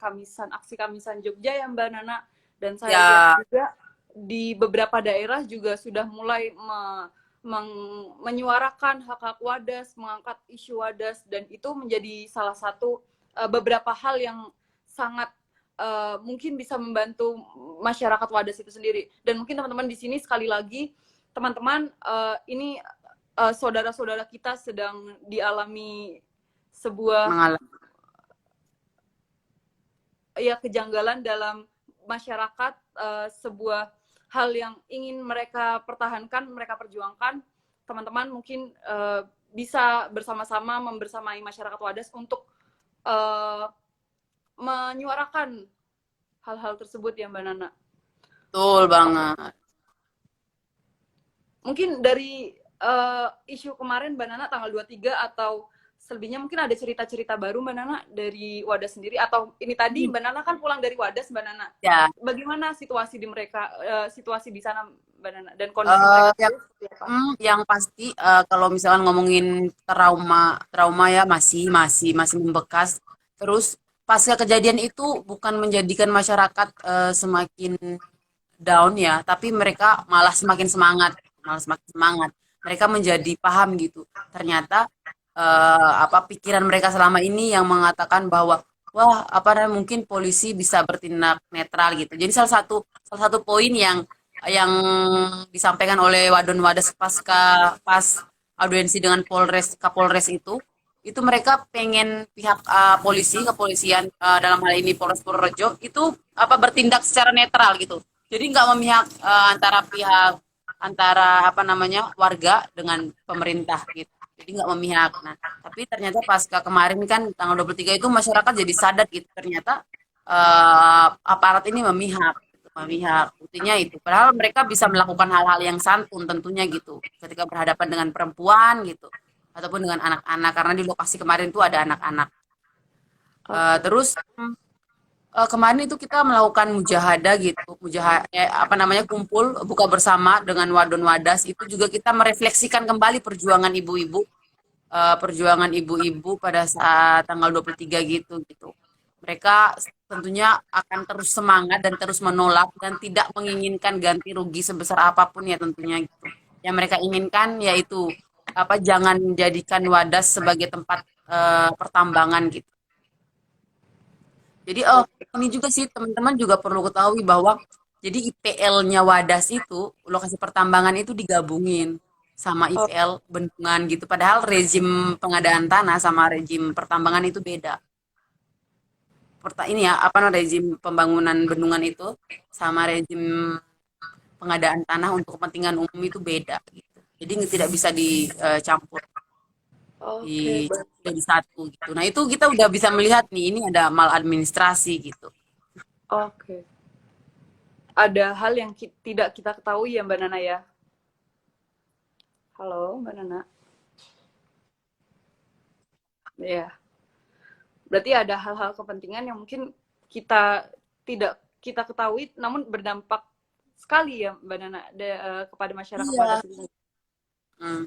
aksi Kamisan Jogja ya Mbak Nana, dan saya lihat Ya, juga di beberapa daerah juga sudah mulai menyuarakan hak-hak Wadas, mengangkat isu Wadas, dan itu menjadi salah satu beberapa hal yang sangat mungkin bisa membantu masyarakat Wadas itu sendiri. Dan mungkin teman-teman di sini sekali lagi teman-teman ini saudara-saudara kita sedang dialami sebuah mengalami. ya kejanggalan dalam masyarakat, sebuah hal yang ingin mereka pertahankan, mereka perjuangkan. Teman-teman mungkin bisa bersama-sama membersamai masyarakat Wadas untuk menyuarakan hal-hal tersebut ya Mbak Nana. Betul Oke. banget. Mungkin dari isu kemarin Mbak Nana tanggal 23 atau selebihnya mungkin ada cerita-cerita baru Mbak Nana dari Wadas sendiri, atau ini tadi Mbak Nana kan pulang dari Wadas Mbak Nana. Ya, Bagaimana situasi di mereka, situasi di sana Mbak Nana, dan kondisi mereka yang sendiri seperti apa? yang pasti kalau misalkan ngomongin trauma trauma ya masih membekas. Terus pasca kejadian itu bukan menjadikan masyarakat semakin down ya, tapi mereka malah semakin semangat, malah semakin semangat. Mereka menjadi paham gitu. Ternyata apa pikiran mereka selama ini yang mengatakan bahwa wah apa namanya mungkin polisi bisa bertindak netral gitu. Jadi salah satu poin yang disampaikan oleh Wadon Wadas pas audiensi dengan Kapolres itu mereka pengen pihak polisi kepolisian dalam hal ini Polres Purworejo itu apa bertindak secara netral gitu. Jadi nggak memihak antara apa namanya warga dengan pemerintah gitu. Jadi nggak memihak. Nah, tapi ternyata pasca kemarin kan tanggal 23 itu masyarakat jadi sadar gitu. Ternyata aparat ini memihak, gitu, memihak. Buktinya itu. Padahal mereka bisa melakukan hal-hal yang santun tentunya gitu. Ketika berhadapan dengan perempuan gitu ataupun dengan anak-anak karena di lokasi kemarin itu ada anak-anak. Oke. Terus kemarin itu kita melakukan mujahadah gitu, apa namanya kumpul buka bersama dengan Wadon Wadas itu juga kita merefleksikan kembali perjuangan ibu-ibu pada saat tanggal 23 gitu. Mereka tentunya akan terus semangat dan terus menolak dan tidak menginginkan ganti rugi sebesar apapun ya tentunya gitu. Yang mereka inginkan yaitu apa jangan menjadikan Wadas sebagai tempat pertambangan gitu. Jadi ini juga sih teman-teman juga perlu ketahui bahwa jadi IPL-nya Wadas itu lokasi pertambangan itu digabungin sama Oh, IPL bendungan gitu. Padahal rezim pengadaan tanah sama rezim pertambangan itu beda. Ini ya apa namanya rezim pembangunan bendungan itu sama rezim pengadaan tanah untuk kepentingan umum itu beda gitu. Jadi tidak bisa dicampur oke, di jadi satu gitu. Nah itu kita udah bisa melihat nih ini ada maladministrasi gitu. oke. Ada hal yang tidak kita ketahui ya Mbak Nana ya. Halo Mbak Nana. Ya. Berarti ada hal-hal kepentingan yang mungkin kita tidak kita ketahui namun berdampak sekali ya Mbak Nana kepada masyarakat pada Iya. sini. Hmm.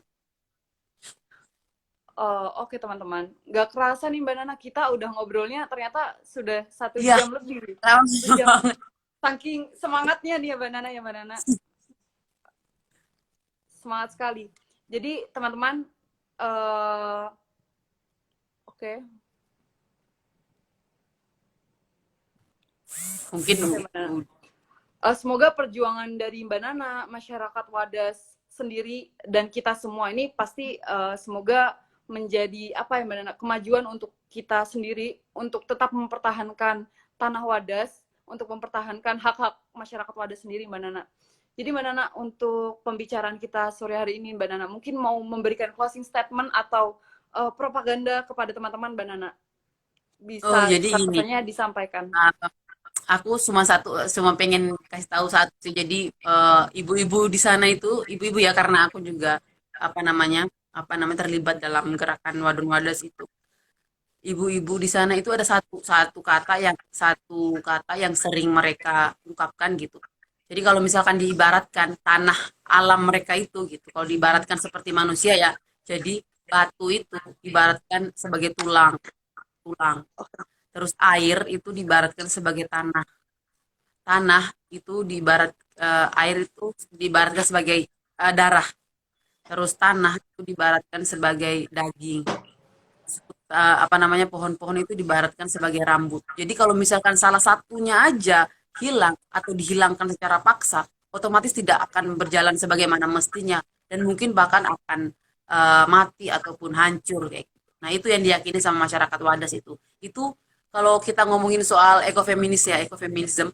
Oke teman-teman, nggak kerasa nih Mbak Nana kita udah ngobrolnya ternyata sudah 1 jam Iya, lebih. lama 1 jam. banget. Saking semangatnya nih ya Mbak Nana ya Mbak Nana. Semangat sekali. Jadi teman-teman, oke, Mungkin oke Mbak Nana. Semoga perjuangan dari Mbak Nana, masyarakat Wadas sendiri dan kita semua ini pasti semoga menjadi apa ya Mbak Nana, kemajuan untuk kita sendiri untuk tetap mempertahankan tanah Wadas, untuk mempertahankan hak-hak masyarakat Wadas sendiri Mbak Nana. Jadi Mbak Nana untuk pembicaraan kita sore hari ini Mbak Nana mungkin mau memberikan closing statement atau propaganda kepada teman-teman Mbak Nana. oh Bisa jadi gini, pesan-pesannya disampaikan. uh, aku cuma pengen kasih tahu satu sih. Jadi ibu-ibu di sana itu ibu-ibu ya karena aku juga apa namanya terlibat dalam gerakan Wadon Wadas itu. Ibu-ibu di sana itu ada satu kata yang sering mereka ungkapkan gitu. Jadi kalau misalkan diibaratkan tanah alam mereka itu gitu. Kalau diibaratkan seperti manusia ya, jadi batu itu diibaratkan sebagai tulang, tulang. Terus air itu diibaratkan sebagai tanah. Tanah itu air itu diibaratkan sebagai darah. Terus tanah itu diibaratkan sebagai daging. Apa namanya pohon-pohon itu diibaratkan sebagai rambut. Jadi kalau misalkan salah satunya aja hilang atau dihilangkan secara paksa, otomatis tidak akan berjalan sebagaimana mestinya dan mungkin bahkan akan mati ataupun hancur kayak gitu. Nah, itu yang diyakini sama masyarakat Wadas itu. Itu kalau kita ngomongin soal ekofeminis ya, ekofeminisme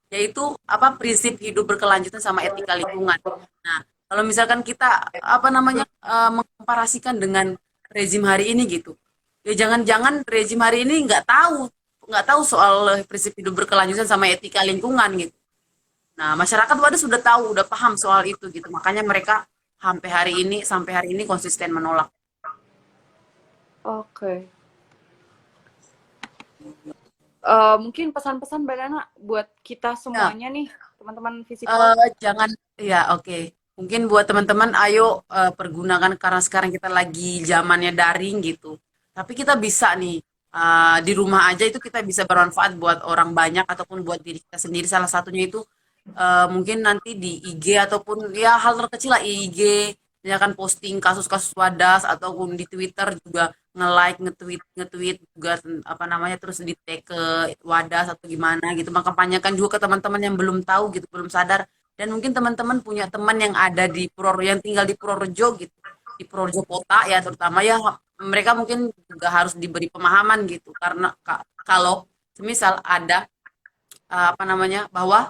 yaitu apa prinsip hidup berkelanjutan sama etika lingkungan. Nah, kalau misalkan kita apa namanya mengkomparasikan dengan rezim hari ini gitu, ya jangan-jangan rezim hari ini nggak tahu soal prinsip hidup berkelanjutan sama etika lingkungan gitu. Nah, masyarakat wadah sudah tahu, udah paham soal itu gitu. Makanya mereka sampai hari ini konsisten menolak. Oke. Mungkin pesan-pesan Mbak Nana buat kita Ya, semuanya nih, teman-teman Visipol. jangan ya oke. Mungkin buat teman-teman ayo pergunakan karena sekarang kita lagi zamannya daring gitu. Tapi kita bisa nih di rumah aja itu kita bisa bermanfaat buat orang banyak ataupun buat diri kita sendiri. Salah satunya itu mungkin nanti di IG ataupun ya hal terkecil lah IG, misalkan posting kasus-kasus Wadas ataupun di Twitter juga nge-like, nge-tweet, nge-tweet juga apa namanya terus di tag ke Wadas atau gimana gitu. Mengkampanyekan juga ke teman-teman yang belum tahu gitu, belum sadar. Dan mungkin teman-teman punya teman yang ada di yang tinggal di Purworejo gitu, di Purworejo kota ya terutama ya mereka mungkin juga harus diberi pemahaman gitu karena kalau semisal ada apa namanya bahwa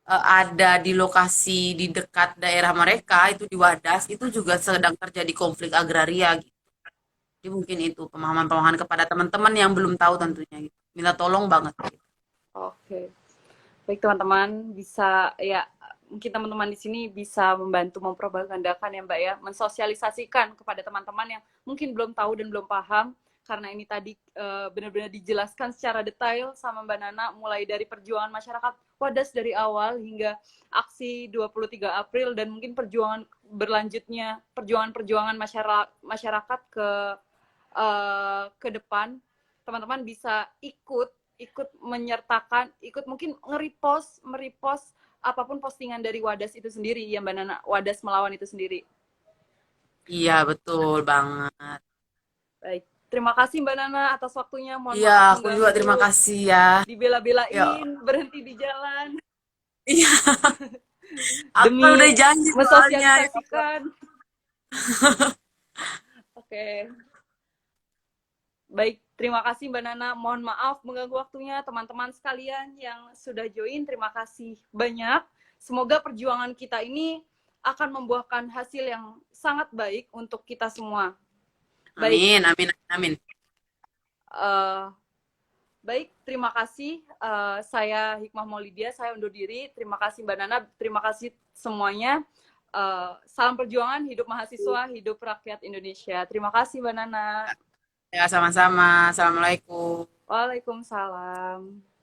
ada di lokasi di dekat daerah mereka itu di Wadas itu juga sedang terjadi konflik agraria gitu. Jadi mungkin itu pemahaman-pemahaman kepada teman-teman yang belum tahu tentunya gitu. Minta tolong banget gitu. Oke. Baik teman-teman, bisa ya mungkin teman-teman di sini bisa membantu mempropagandakan ya Mbak ya, mensosialisasikan kepada teman-teman yang mungkin belum tahu dan belum paham karena ini tadi benar-benar dijelaskan secara detail sama Mbak Nana mulai dari perjuangan masyarakat Wadas dari awal hingga aksi 23 April dan mungkin perjuangan berlanjutnya perjuangan-perjuangan masyarakat ke depan. Teman-teman bisa ikut menyertakan, ikut mungkin merepost apapun postingan dari Wadas itu sendiri ya Mbak Nana, Wadas melawan itu sendiri. Iya, betul banget. Baik, terima kasih Mbak Nana atas waktunya, mohon Iya, maaf aku juga terima mengganggu, kasih ya. Ya, dibela-belain, berhenti di jalan iya, aku kan demi udah janji soalnya. Ya Allah. mensosialisasikan. Oke, baik, terima kasih Mbak Nana. Mohon maaf mengganggu waktunya teman-teman sekalian yang sudah join. Terima kasih banyak. Semoga perjuangan kita ini akan membuahkan hasil yang sangat baik untuk kita semua. Baik, Amin, amin, amin. uh, baik. Terima kasih. Saya Hikmah Maulidia. Saya undur diri. Terima kasih Mbak Nana. Terima kasih semuanya. Salam perjuangan. Hidup mahasiswa. Hidup rakyat Indonesia. Terima kasih Mbak Nana. Ya, sama-sama. Assalamualaikum. Waalaikumsalam.